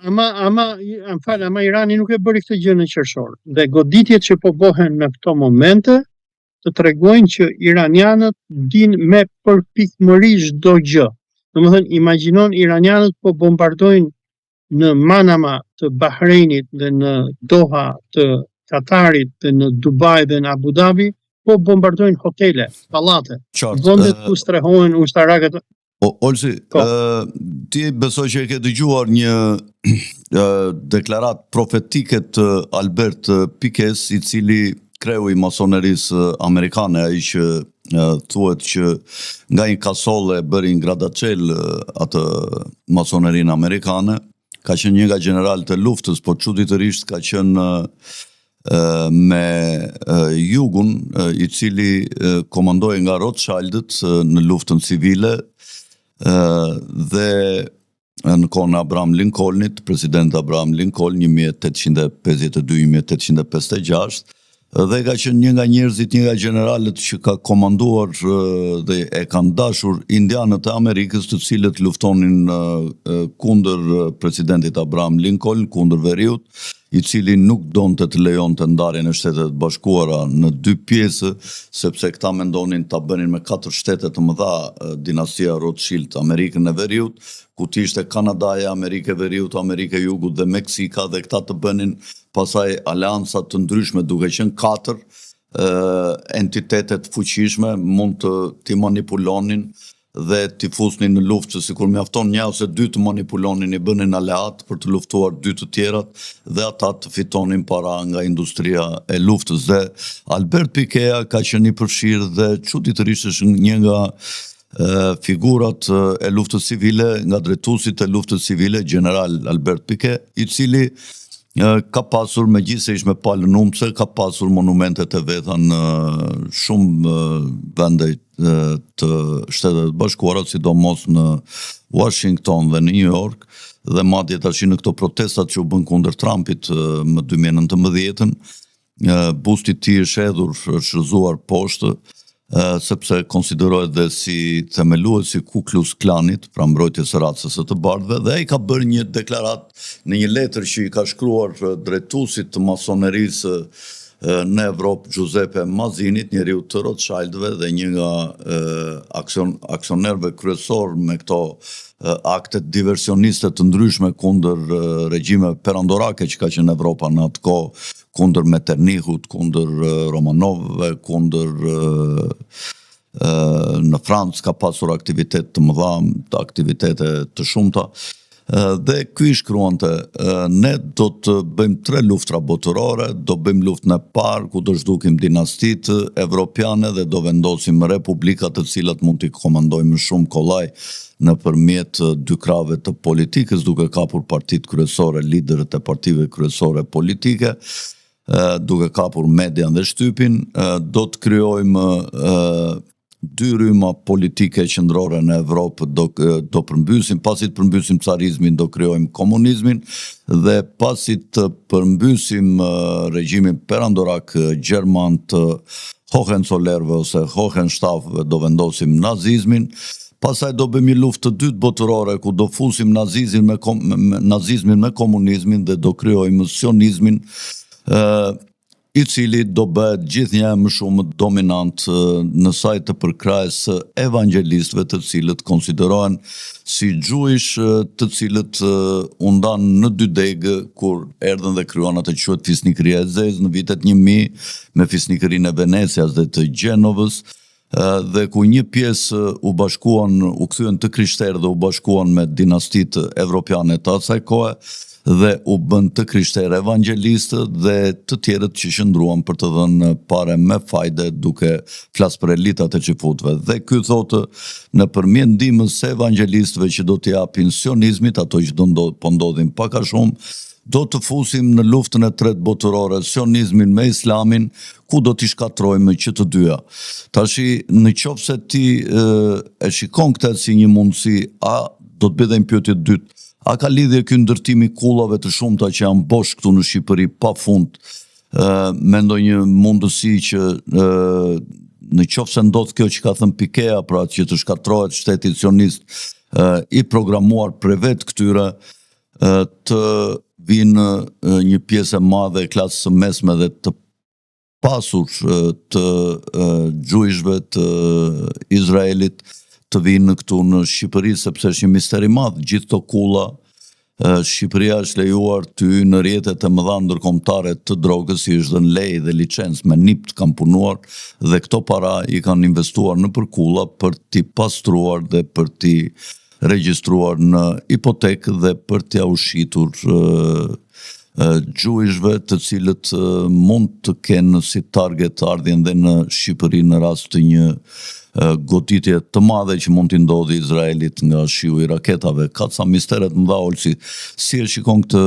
Irani nuk e bëri këtë gjë në qershor. Dhe goditjet që po bëhen në këto momente të tregojnë që iranianët din me përpikmëri çdo gjë. Domethënë imagjinon iranianët po bombardojnë në Manama të Bahreinit dhe në Doha të Katarit dhe në Dubai dhe në Abu Dhabi, po bombardojnë hotele, pallate, vendet ku strehohen ushtarakët. Olsi, ti besoj që e ke dëgjuar një deklarat profetike të Albert Pikes, i cili kreu i masonerisë amerikane, ai që thuhet që nga një kasole bërin gradacel atë masonerinë amerikane, ka qenë një nga generalët e luftës, por çuditërisht ka qenë me jugun, i cili komandoi nga Rothschildët në luftën civile, dhe në kohën e Abraham Lincolnit, president Abraham Lincoln 1852-1856, dhe ka qenë një nga njerëzit, një nga generalët që ka komanduar dhe e kanë dashur indianët e Amerikës, të cilët luftonin kundër presidentit Abraham Lincoln, kundër veriut, i cili nuk donte të lejonte ndarjen e Shtetet e Bashkuara në 2 pjesë, sepse këta mendonin ta bënin me 4 shtete të mëdha dinastia Rothschild, Amerikën e Veriut, ku ishte Kanadaja, Amerikë e Veriut, Amerikë e Jugut dhe Meksika, dhe këta të bënin pasaj aleanca të ndryshme, duke qenë 4 entitetet fuqishme, mund të manipulonin dhe t'i fusnin në luftë, që sikur mjafton 1 ose 2 të manipulonin, i bënin aleat për të luftuar 2 të tjerat, dhe ata të fitonin para nga industria e luftës. Dhe Albert Pikea ka qenë i përfshirë dhe çuditërisht është një nga figurat e luftës civile, nga drejtuesit e luftës civile, general Albert Pike, i cili ka pasur, megjithëse ishte me palë numse, ka pasur monumentet e veta në shumë vende të Shtetet e Bashkuara, sidomos në Washington dhe në New York, dhe madje tash në këto protestat që u bën kundër Trumpit më 2019, busti i tij është hedhur, është rrëzuar poshtë, sepse konsiderohet dhe si themelues i Ku Klux Klanit, pra mbrojtjes së racës së të bardhëve, dhe ai ka bërë një deklarat në një letër që i ka shkruar drejtuesit të masonerisë në Evropë, Giuseppe Mazinit, njeriu të Rothschildëve dhe një nga aksionerëve kryesor me këto aktet diversioniste të ndryshme kundër regjime perandorake që ka qenë Evropa në atë kohë, kundër Metternichut, kundër Romanovëve, kundër në Francë ka pasur aktivitet të mëdha, aktivitete të shumta. Dhe ky shkruante, ne do të bëjmë 3 luftra botërore, do bëjmë luftën e parë ku do zhdukim dinastitë evropiane dhe do vendosim republikat të cilat mund t'i komandojmë shumë kollaj nëpërmjet 2 krave të politikës, duke kapur partitë kryesore, liderët e partive kryesore politike, duke kapur median dhe shtypin, do të krijojmë 2 rryma politike qendrore në Evropë, do përmbysim, pasi të përmbysim carizmin, do krijojmë komunizmin, dhe pasi të përmbysim regjimin perandorak gjerman të Hohenzollerëve ose Hohenstauffëve, do vendosim nazizmin. Pastaj do bëjmë një luftë të dytë botërore ku do fusim nazizmin me komunizmin dhe do krijojmë sionizmin, i cili do bëhet gjithnjë më shumë dominant në saj të përkrahjes së evangelistëve, të cilët konsiderohen si gjuish, të cilët u ndan në dy degë kur erdhën dhe kryuan atë që quhet fisnikëria e zezë në vitet 1000 me fisnikërinë e Venecias dhe të Gjenovës, dhe ku një pjesë u bashkuan, u kthyen të krishterë dhe u bashkuan me dinastitë evropiane të asaj kohe, dhe u bën të krishterë evangelistë dhe të tjerët që qëndruan për të dhënë pare me fajde duke flas për elitat e qifutëve. Dhe ky thotë nëpërmjet ndihmës së evangelistëve që do t'i japin sionizmit, ato që po ndodhin pak a shumë, do të fusim në luftën e tretë botërore, sionizmin me islamin, ku do t'i shkatrojmë që të dyja. Tashi, në qoftë se ti e shikon këtë si një mundësi, a do të bëj dhe një pyetje dytë, a ka lidhje ky ndërtim i kullave të shumta që janë bosh këtu në Shqipëri pafund me ndonjë mundësi që në qoftë se ndodh kjo që ka thënë Pikea, pra që të shkatrohet shteti sionist i programuar për vetë këtyre, të vinë një pjesë e madhe e klasës së mesme dhe të pasur të gjujshve të Izraelit të vinë këtu në Shqipëri, sepse është një mister i madh. Gjithë këto kulla, Shqipëria është lejuar të hyjë në rrjetet e mëdha ndërkombëtare të drogës, i është dhënë lejë dhe licencë, me NIP kanë punuar dhe këto para i kanë investuar në për kulla për t'i pastruar dhe për t'i regjistruar në hipotekë dhe për t'i ushitur gjuishve të cilët mund të kenë si target ardhjen dhe në Shqipëri në rast të një goditje të madhe që mund t'i ndodhi Izraelit nga shiu i raketave. Ka ca misteret mëdha, Olsi, si e shikon këtë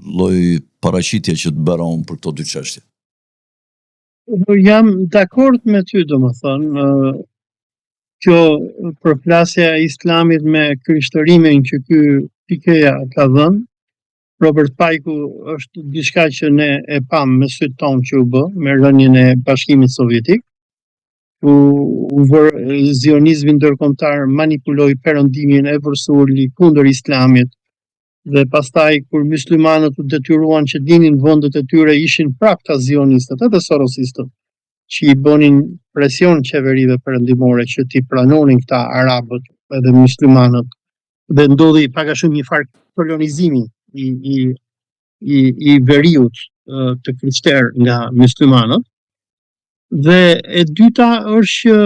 lloj paraqitje që të bëra unë për këto dy çështje? Jam dakord me ty, domethënë, kjo përplasja e islamit me krishterimin që ky Pikea ka dhënë, Robert Pajku, është diçka që ne e pam me sytë tonë që u bë, me rënien e Bashkimit Sovjetik, u vërë zionizmi ndërkombëtar manipuloi perëndimin e vërsulli kundër islamit, dhe pastaj kur myslimanët u detyruan që dinin vendet e tyre, ishin prapë ta zionistët edhe sorosistët, që i bënin presion qeverive perëndimore që t'i pranonin këta arabët edhe myslimanët, dhe ndodhi pak a shumë një farë kolonizimi i veriut të krishterë nga myslimanët. Dhe e dyta është që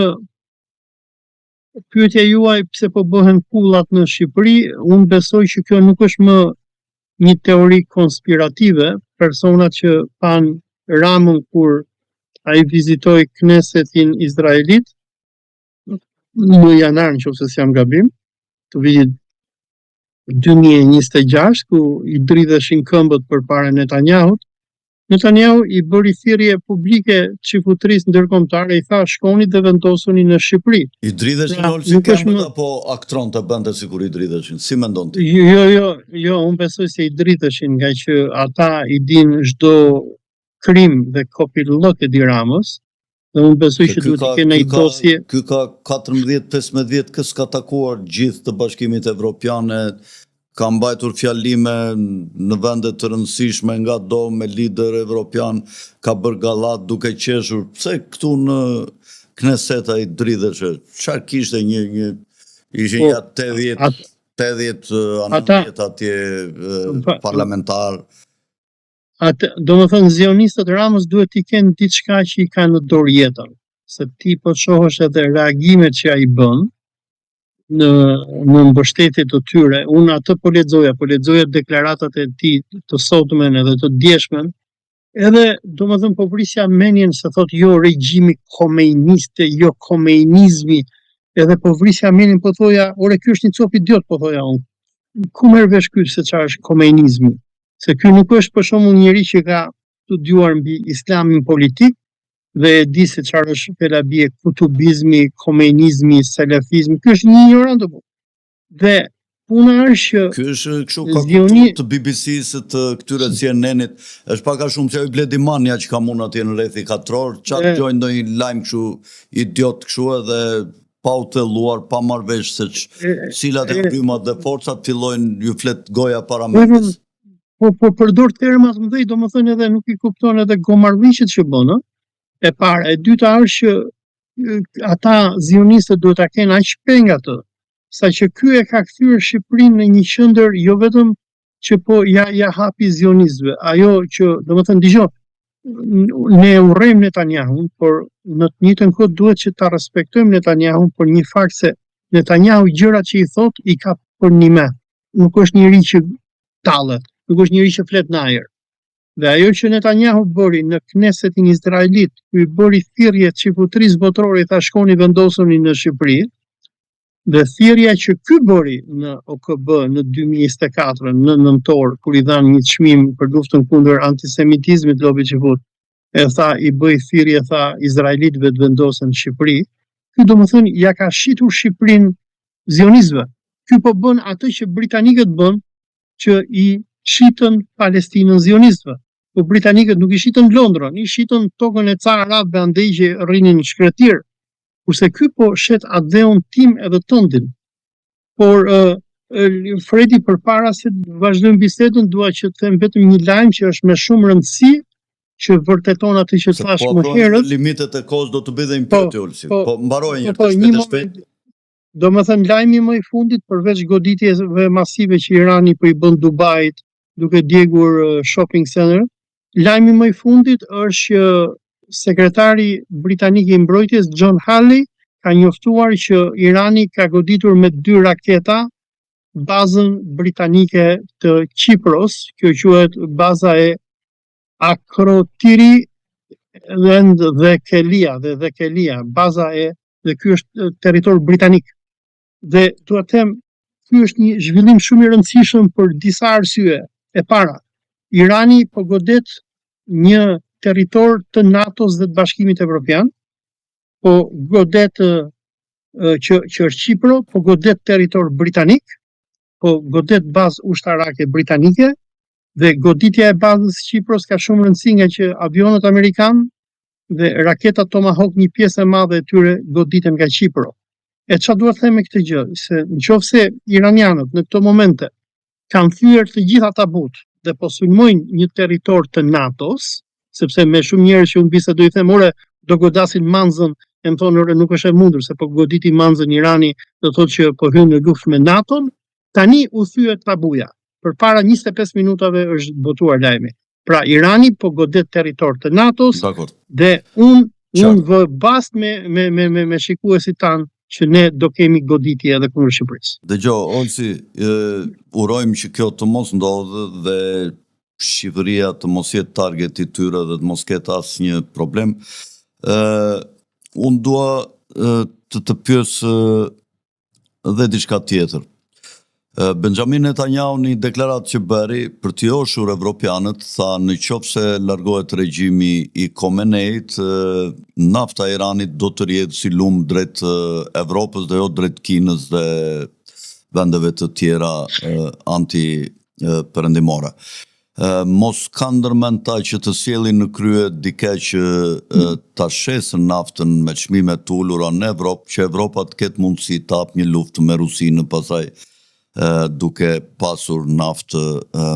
pyetja juaj pse po bëhen kullat në Shqipëri, unë besoj që kjo nuk është më një teori konspirative. Personat që pan Ramën kur ai vizitoi Knesetin izraelit në janar, nëse s'jam gabim, të vitit 2026, ku i dridheshin këmbët përpara Netanyahut. Netanyahu i bëri thirrje publike çifutrisë ndërkombëtare, i tha shkoni dhe vendosuni në Shqipëri. I dridheshin Olsi këmbët apo aktron të bënte sikur i dridheshin? Si mendon ti? Jo, unë besoj se i dridheshin, nga që ata i din çdo krim dhe kopillok e di Ramës, dhe unë besoj që duhet të kenë një dosje. Ky ka 14-15 vjet që s'ka takuar gjithë të Bashkimit Evropiane, ka mbajtur fjalime në vende të rëndësishme nga do me lider evropian, ka bërë gallat duke qeshur. Pse këtu në Kneset ai dridheshe? Çfarë kishte ishin ja 80 anëvjet atje parlamentar. Domethënë zionistët Ramës duhet t'i kenë diçka që i kanë në dorë jetën, se ti po shohësh edhe reagimet që ai bën në mbështetje të tyre. Unë atë po lexoja deklaratat e tij të sotmen edhe të djeshmen, edhe domethënë po prisja menjen se thotë jo regjimi komeiniste, jo komeinizmi, edhe po prisja menjen, po thoja, ore ky është një cop idiot, po thoja unë. Ku merr vesh ky se çfarë është komeinizmi? Se ky nuk është për shembull njëri që ka studiuar mbi islamin politik, dhe e di se çfarë është fjala bie kutubizmi, komeinizmi, salafizmi. Ky është një ignorant apo. Dhe puna është ky është kështu ka të BBC-së të këtyre CNN-it, është pak a shumë se ai Bledimania që ka mund atje në rreth i katror, çfarë dëgjojnë ndonjë lajm kështu idiot kështu edhe pa u thelluar, pa marrë vesh se cilat e krymat dhe forcat fillojnë ju flet goja para metës. po përdor terma të mëdhenj, domethënë edhe nuk i kupton edhe gomarrvishjet që bën, ë? E para, e dyta është që ata zionistët duhet ta kenë aq peng atë, saqë ky e ka kthyer Shqipërinë në një qendër jo vetëm që po ja hapi zionistëve. Ajo që, domethënë dëgjoj, ne urrejmë Netanyahun, por në të njëjtën kohë duhet që ta respektojmë Netanyahun për një fakt se Netanyahu gjërat që i thot i ka për një me. Nuk është njëri që tallet, nuk është njëri që flet në ajër. Dhe ajo që Netanyahu bëri në Knesetin izraelit, ku i bëri thirrje çifutrisë botërore, tha shkoni vendosuni në Shqipëri, dhe thirrja që ky bëri në OKB në 2024, në nëntor, kur i dhanë një çmim për luftën kundër antisemitizmit lobi çifut, e tha i bëj thirrje, tha izraelitëve të vendosen në Shqipëri, ky domethënë ja ka shitur Shqipërinë zionistëve. Ky po bën atë që britanikët bën, që i shitën Palestinën zionistëve. Po britanikët nuk i shitën Londrën, i shitën tokën e ca arabëve andej që rrinin shkretir. Kurse ky po shet adheun tim edhe tëndin. Por Fredi, përpara se të vazhdojmë bisedën, dua që të them vetëm një lajm që është me shumë rëndësi, që vërteton atë që thash më herët. Limitet e kohës do të bëj dhe një pyetje Ulsi. Po mbaroj një shpejt. Domethënë lajmi më i fundit, përveç goditjeve masive që Irani po i bën Dubait, duke djegur shopping center, lajmi më i fundit është që sekretari britanik i mbrojtjes John Halley ka njoftuar që Irani ka goditur me 2 raketa bazën britanike të Kipros, kjo quhet baza e Akrotiri dhe Kelia, baza dhe ky është territor britanik. Dhe dua të them, ky është një zhvillim shumë i rëndësishëm për disa arsye. E para, Irani po godet një territor të NATO-s dhe të Bashkimit Evropian, po godet që është Kipro, po godet territor britanik, po godet bazë ushtarake britanike, dhe goditja e bazës Kipros ka shumë rëndësi nga që avionët amerikanë dhe raketat Tomahawk një pjesë e madhe e tyre goditen nga Kipro. E çfarë duhet të them me këtë gjë, se nëse iranianët në këto momente kanë thyer të gjitha tabut dhe po sulmojnë një territor të NATO-s, sepse me shumë njerëz që unë bisedoj i them, ore, do godasin Manzën, e më thonë, ore, nuk është e mundur, se po goditi Manzën Irani, do thotë që po hyn në luftë me NATO-n, tani u thyet tabuja. Përpara 25 minutave është botuar lajmi. Pra Irani po godet territor të NATO-s, dhe unë vë bast me shikuesit tanë që ne do kemi goditje edhe kundër Shqipërisë. Dëgjoj, Olsi, urojmë që kjo të mos ndodhë dhe Shqipëria të mos jetë target i tyre dhe të mos ketë asnjë problem. Unë dua të pyes dhe diçka tjetër. Benjamin Netanyahu një deklarat që bëri për të joshur evropianët, tha në qoftë se largohet regjimi i Khomeneit, nafta e Iranit do të rjedhë si lumë drejt Evropës dhe jo drejt Kinës dhe vendeve të tjera anti-perëndimore. Mos ka ndërmend ta që të sjellin në krye dike që ta shesën naftën me çmime të ulura në Evropë, që Evropa të ketë mundësi të hapë një luftë me Rusinë pasaj, duke pasur naftë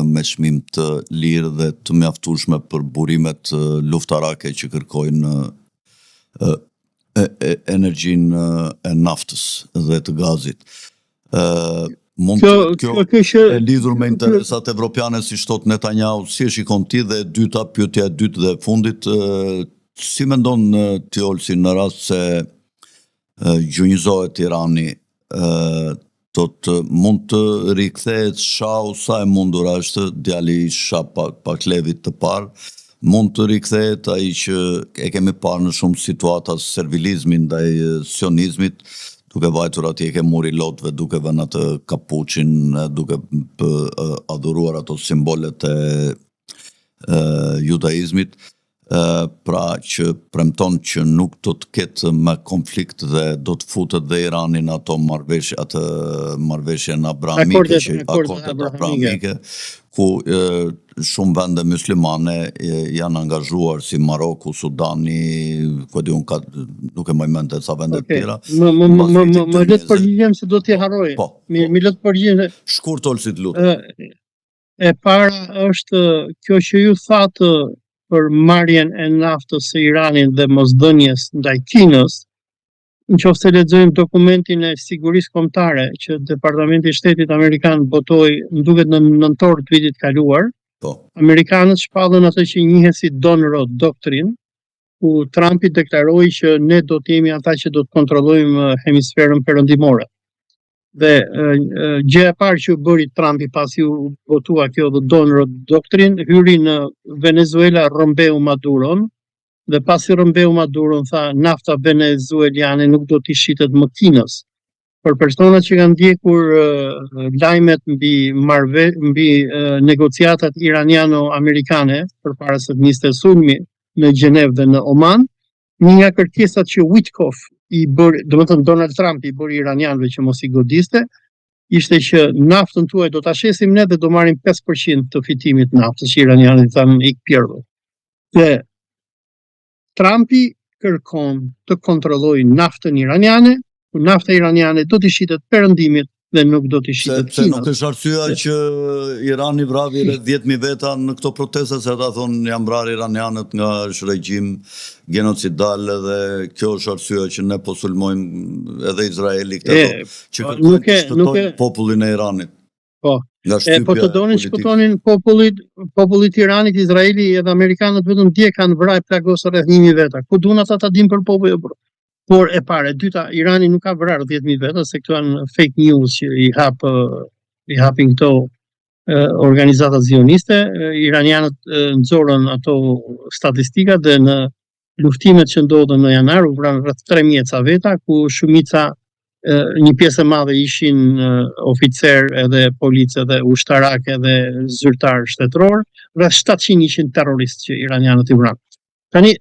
me çmim të lirë dhe të mjaftueshme për burimet luftarake që kërkojnë energjinë e naftës dhe të gazit. Kjo e lidhur me interesat evropiane, si thot Netanyahu, si e shikon ti? Dhe dyta, pyetja e dytë dhe fundit, si mendon ti Olsi në rast se gjunjëzohet Irani, mund të rikthehet Shahu, sa e mundur është, djali Shah Pahlevit të parë, mund të rikthehet ai që e kemi parë në shumë situata servilizmin ndaj sionizmit, duke vajtur atje ke muri lotëve, duke vënë atë kapuçin, duke adhuruar ato simbolet e judaizmit, pra që premton që nuk do të ketë me konflikt dhe do të futet dhe Irani në ato marrëveshjen abramike, ku shumë vende muslimane janë angazhuar, si Maroku, Sudani, nuk e mend sa vende të tjera. Më le të përgjigjem se do t'i harroj. Mi le të përgjigjem. Shkurt Olsi, të lutem. E para është kjo që ju thatë për marrjen e naftës së Iranit dhe mosdhënies ndaj Kinës, nëse lexojmë dokumentin e sigurisë kombëtare që Departamenti i Shtetit Amerikan botoi, më duket në nëntor të vitit kaluar, amerikanët shpallën atë që njihet si Donroe Doctrine, ku Trumpi deklaroi që ne do të jemi ata që do të kontrollojmë hemisferën perëndimore. Dhe gjëja e parë që bëri Trumpi pasi u votua kjo Donroe Doctrine, hyri në Venezuela rrëmbeu Maduron, dhe pasi rrëmbeu Maduron tha nafta venezueliane nuk do t'i shitet më Kinës. Për personat që kanë ndjekur lajmet mbi negociatat iraniano-amerikane përpara se të niste sulmi në Gjenevë dhe në Oman, një nga kërkesat që Witkoff i bëri, domethënë Donald Trump i bëri iranianëve që mos i godiste, ishte që naftën tuaj do ta shesim ne dhe do marrim 5% të fitimit naftës që iranianët thanë ik pjerdhur. Dhe Trumpi kërkon të kontrollojë naftën iraniane, ku nafta iraniane do t'i shitet perëndimit dhe nuk do t'i shitet Kinës. Se nuk është arsyeja që Irani vravi rreth 10.000 veta në këto protesta, se ata thonë janë vrarë iranianët nga regjim genocidal, dhe kjo është arsyeja që ne po sulmojmë edhe Izraeli këtë që shpëtojnë popullin e Iranit. Po. Po të donin shpëtonin popullit Iranit, Izraeli edhe Amerikanët vetëm dje kanë vrarë plagosur rreth 1.000 veta. Ku duan ata ta dinë për popull? Por e para, e dyta, Irani nuk ka vrarë 10.000 veta, se këto janë fake news që i hapin këto organizata zioniste. Iranianët nxorën ato statistika dhe në luftimet që ndodhen në janar u vranë rreth 3.000 ca veta, ku shumica një pjesë e madhe ishin oficer edhe polic edhe ushtarak edhe zyrtar shtetëror, rreth 700 ishin terroristë që iranianët i vranë. Tani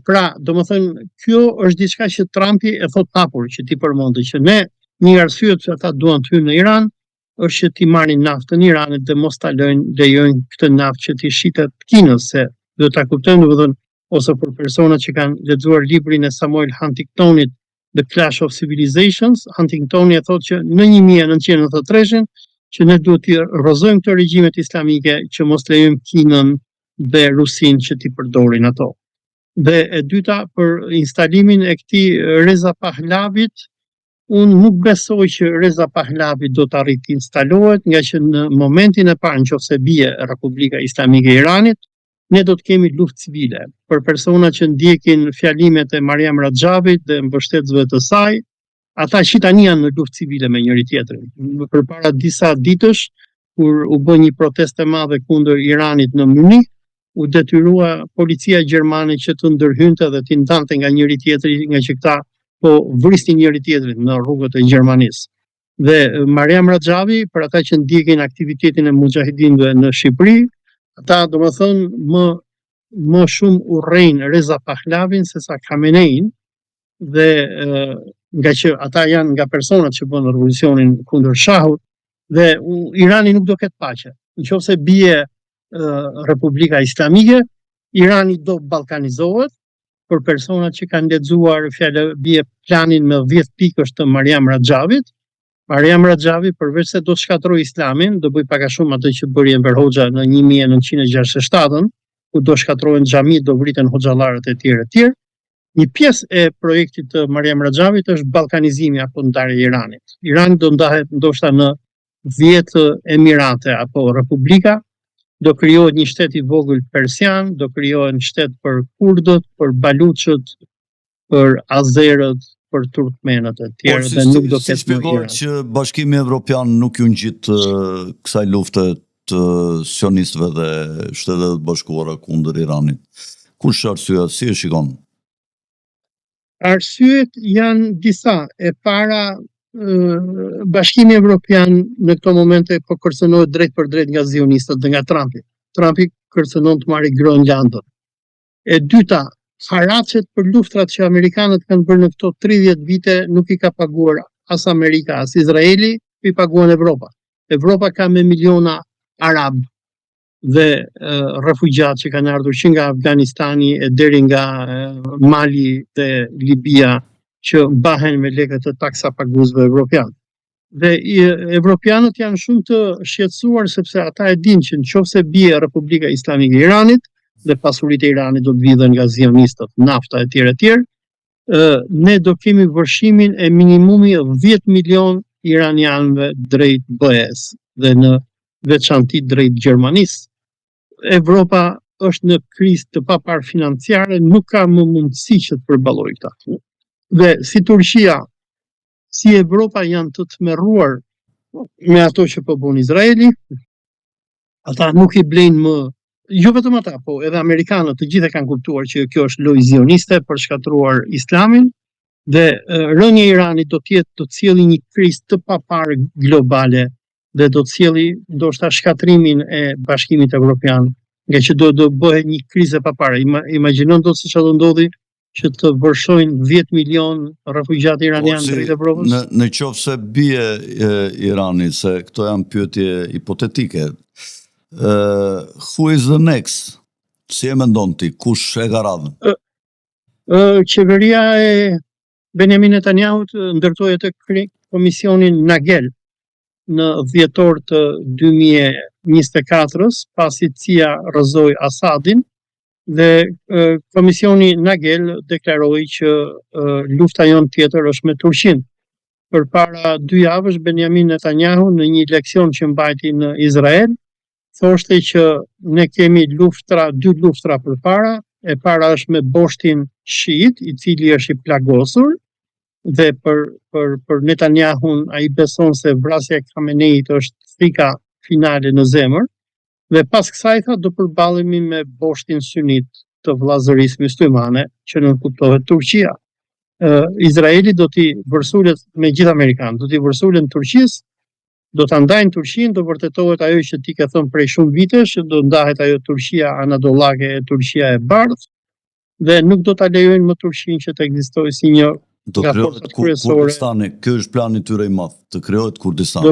pra, domethënë kjo është diçka që Trumpi e thot hapur, që ti përmendë që ne një arsye që ata duan të hyjnë në Iran është që ti marrin naftën e Iranit dhe mos ta lejojnë këtë naftë që ti shitet Kinës, se do ta kuptojmë domethënë, ose për personat që kanë lexuar librin e Samuel Huntingtonit The Clash of Civilizations, Huntingtoni e thotë që në 1993 që ne duhet të rrëzojmë këto regjimet islamike që mos lejojmë Kinën dhe Rusinë që t'i përdorin ato. Dhe e dyta, për instalimin e këtij Reza Pahlavit, unë nuk besoj që Reza Pahlavi do të arrit të instalohet, nga që në momentin e parë nëse bie Republika Islamike e Iranit, ne do të kemi luftë civile. Për persona që ndjekin fjalimet e Mariam Rajavit dhe mbështetësve të saj, ata që tani janë në luftë civile me njëri tjetrin. Përpara disa ditësh, kur u bë një protestë e madhe kundër Iranit në Munich, u detyrua policia gjermane që të ndërhynte dhe të ndante nga njëri tjetri, nga që këta po vrisnin njëri tjetrin në rrugët e Gjermanisë. Dhe Mariam Rajavi, për ata që ndjekin aktivitetin e mujahidinëve në Shqipëri, ata domethënë më shumë urrejnë Reza Pahlavin se sa Khamenein, dhe nga që ata janë nga personat që bën revolucionin kundër shahut, dhe Irani nuk do ketë paqe. Nëse bie Republika Islamike, Irani do ballkanizohet. Për personat që kanë lexuar bie planin me 10 pikësh të Mariam Rajavit. Mariam Rajavi, përveç se do të shkatërrojë Islamin, do bëj pak a shumë atë që bëri Enver Hoxha në 1967, ku do shkatërrohen xhamit, do vriten hoxhallarët e tjerë. Një pjesë e projektit të Mariam Rajavit është ballkanizimi apo ndarja e Iranit. Irani do ndahet ndoshta në 10 emirate apo republika. Do krijohet një shtet i vogël persian, do krijohet një shtet për kurdët, për baluçët, për azerët, për turkmenët e tjerë, dhe nuk do ketë më Iran. Që Bashkimi Evropian nuk ju ngjit kësaj lufte të sionistëve dhe Shtetet e Bashkuara kundër Iranit. Kush është arsyeja, si e shikon? Arsyet janë disa. E para, Bashkimi Evropian në këto momente po kërcënohet drejt për drejt nga zionistët dhe nga Trumpi. Trumpi kërcënon të marrë Groenlandën. E dyta, haracet për luftrat që amerikanët kanë bërë në këto 30 vite nuk i ka paguar as Amerika, as Izraeli, i paguan Evropa. Evropa ka me miliona arab dhe refugjat që kanë ardhur që nga Afganistani e deri nga Mali dhe Libia, që mbahen me lekët e taksapaguesve evropian. Dhe evropianët janë shumë të shqetësuar sepse ata e dinë që nëse bie Republika Islamike e Iranit dhe pasuritë e Iranit do të vidhen nga zionistët, nafta e tjerë, ne do kemi vërshimin e minimumi 10 milion iranianëve drejt BE-s dhe në veçanti drejt Gjermanisë. Evropa është në krizë të papar financiare, nuk ka më mundësi që të përballojë këta. Dhe si Turqia, si Evropa janë të tmerruar me ato që po bën Izraeli, ata nuk i blejnë më, jo vetëm ata, po edhe amerikanët, të gjithë e kanë kuptuar që kjo është lojë zioniste për shkatruar Islamin, dhe rënja e Iranit do të cilë një krizë të papar globale dhe do të cilë ndoshta shkatrimin e Bashkimit Evropian, nga që do bëhet një krizë e papare. Imagjinon do se çfarë do ndodhi që të vërshojnë 10 milion refugjat iranian drejt Evropës? Në qoftë se bie Irani, se këto janë pyetje hipotetike. Who is the next? Si e mendon ti, kush e ka radhën? Qeveria e Benjamin Netanyahut ndërtoi atë komisionin Nagel në dhjetor të 2024-s, pasi CIA rrëzoi Asadin, dhe komisioni Nagel deklaroi që lufta jon tjetër është me Turqinë. Përpara 2 javësh Benjamin Netanyahu në një leksion që mbajti në Izrael, thoshte që ne kemi 2 luftra përpara, e para është me boshtin shiit, i cili është i plagosur, dhe për Netanyahun ai beson se vrasja e Khameneit është frika finale në zemër, dhe pas kësaj tha do përballemi me boshtin sunit të vllazërisë myslimane, që nuk kuptohet Turqia. Izraeli do t'i vërsulet me gjithë amerikanë, do t'i vërsulen Turqisë, do ta ndajnë Turqinë, do vërtetohet ajo që ti ke thënë prej shumë vitesh, që do ndahet ajo Turqia anadollake e Turqia e bardhë, dhe nuk do ta lejojnë më Turqinë që të ekzistojë si një do krijohet Kurdistani. Ky është plani i tyre i madh, të krijohet Kurdistani.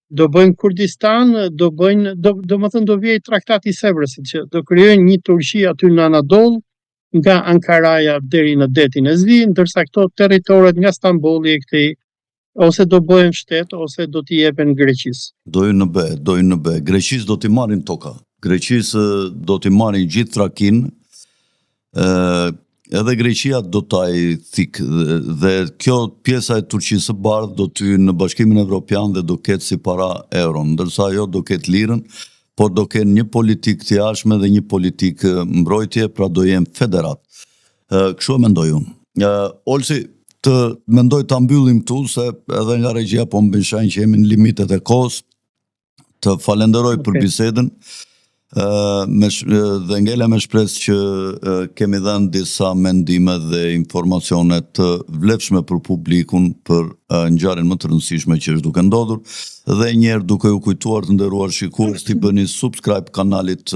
Do bëjnë Kurdistan, do vijë traktati i Sevrësit, që do krijojnë një Turqi aty në Anadol, nga Ankaraja deri në detin e Zvi, ndërsa këto territoret nga Stambolli e këtej ose do bëhen shtet ose do t'i jepen Greqisë. Dojnë në be. Greqisë do t'i marrin toka. Greqisë do t'i marrin gjithë Trakinë. Edhe Greqia do taj thik, dhe kjo pjesa e Turqisë së bardhë do t'y në Bashkimin Evropian dhe do ketë si para euron, ndërsa ajo do ketë lirën, por do kenë një politikë të jashtme dhe një politikë mbrojtje, pra do jenë federat. Kështu e mendoj unë. Olsi, të mendoj ta mbyllim këtu, se edhe nga regjia po më bën shenjë që jemi në limitet e kohës. Të falenderoj për bisedën. Dhe ngele me shpresë që kemi dhënë disa mendime dhe informacione të vlefshme për publikun për ngjarjen më të rëndësishme që është duke ndodhur, dhe njerë duke u kujtuar të nderuar shikues t'i bëni subscribe kanalit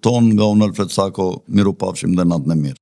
ton. Nga unë Alfred Sako, mirupafshim dhe natën e mirë.